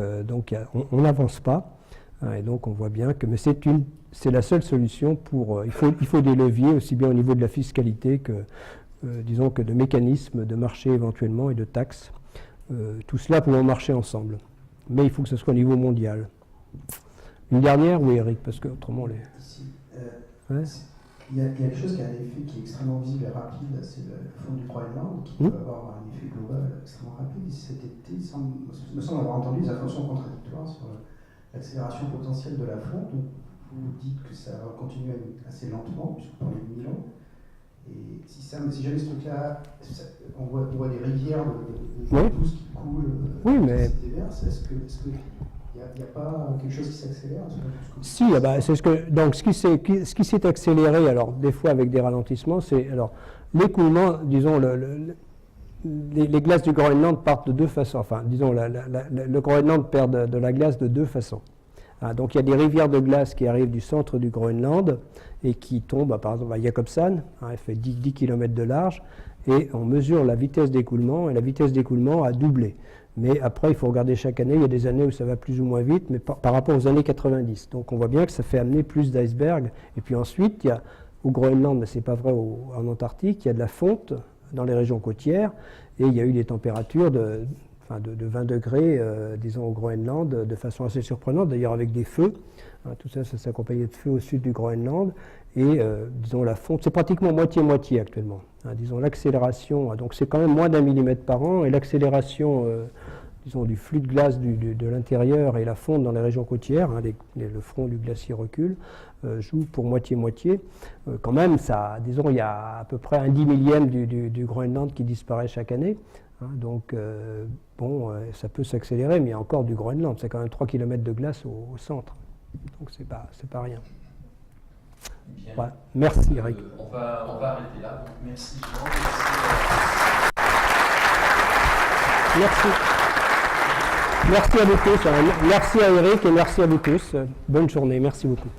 on n'avance pas. Et donc on voit bien que, mais c'est la seule solution pour. Il faut des leviers aussi bien au niveau de la fiscalité disons que de mécanismes de marché éventuellement et de taxes. Tout cela pouvant marcher ensemble. Mais il faut que ce soit au niveau mondial. Une dernière, oui Eric, parce que autrement les... Ici, ouais. Il y a quelque chose qui a un effet qui est extrêmement visible et rapide, c'est le fond du Groenland, qui peut avoir un effet global extrêmement rapide. Et cet été, il me semble avoir entendu des informations contradictoires sur l'accélération potentielle de la fonte. Donc, vous dites que ça va continuer assez lentement, puisque vous parlez de 1000 ans. Et si jamais ce truc-là, on voit des rivières de douce qui coulent, qui se déversent, est-ce qu'il n'y a pas quelque chose qui s'accélère? Si, c'est donc ce qui s'est accéléré, alors des fois avec des ralentissements, c'est alors l'écoulement, disons les glaces du Groenland partent de deux façons. Enfin, disons le Groenland perd de la glace de deux façons. Donc il y a des rivières de glace qui arrivent du centre du Groenland et qui tombent, par exemple à Jakobshavn, elle fait 10 km de large, et on mesure la vitesse d'écoulement, et la vitesse d'écoulement a doublé. Mais après, il faut regarder chaque année, il y a des années où ça va plus ou moins vite, mais par rapport aux années 90. Donc on voit bien que ça fait amener plus d'icebergs. Et puis ensuite, il y a au Groenland, mais ce n'est pas vrai en Antarctique, il y a de la fonte dans les régions côtières, et il y a eu des températures de 20 degrés, disons, au Groenland, de façon assez surprenante, d'ailleurs avec des feux. Tout ça, ça s'accompagnait de feux au sud du Groenland. Et, disons, la fonte, c'est pratiquement moitié-moitié actuellement. Disons, l'accélération, donc c'est quand même moins d'1 millimètre par an, et l'accélération, disons, du flux de glace de l'intérieur et la fonte dans les régions côtières, le front du glacier recule, joue pour moitié-moitié. Quand même, ça, disons, il y a à peu près un 10 millième du Groenland qui disparaît chaque année. Donc, ça peut s'accélérer, mais il y a encore du Groenland. C'est quand même 3 km de glace au centre. Donc, c'est pas rien. Bien. Ouais. Merci, Eric. On va arrêter là. Donc, merci, Jean. Merci. Merci à vous tous. Merci à Eric et merci à vous tous. Bonne journée. Merci beaucoup.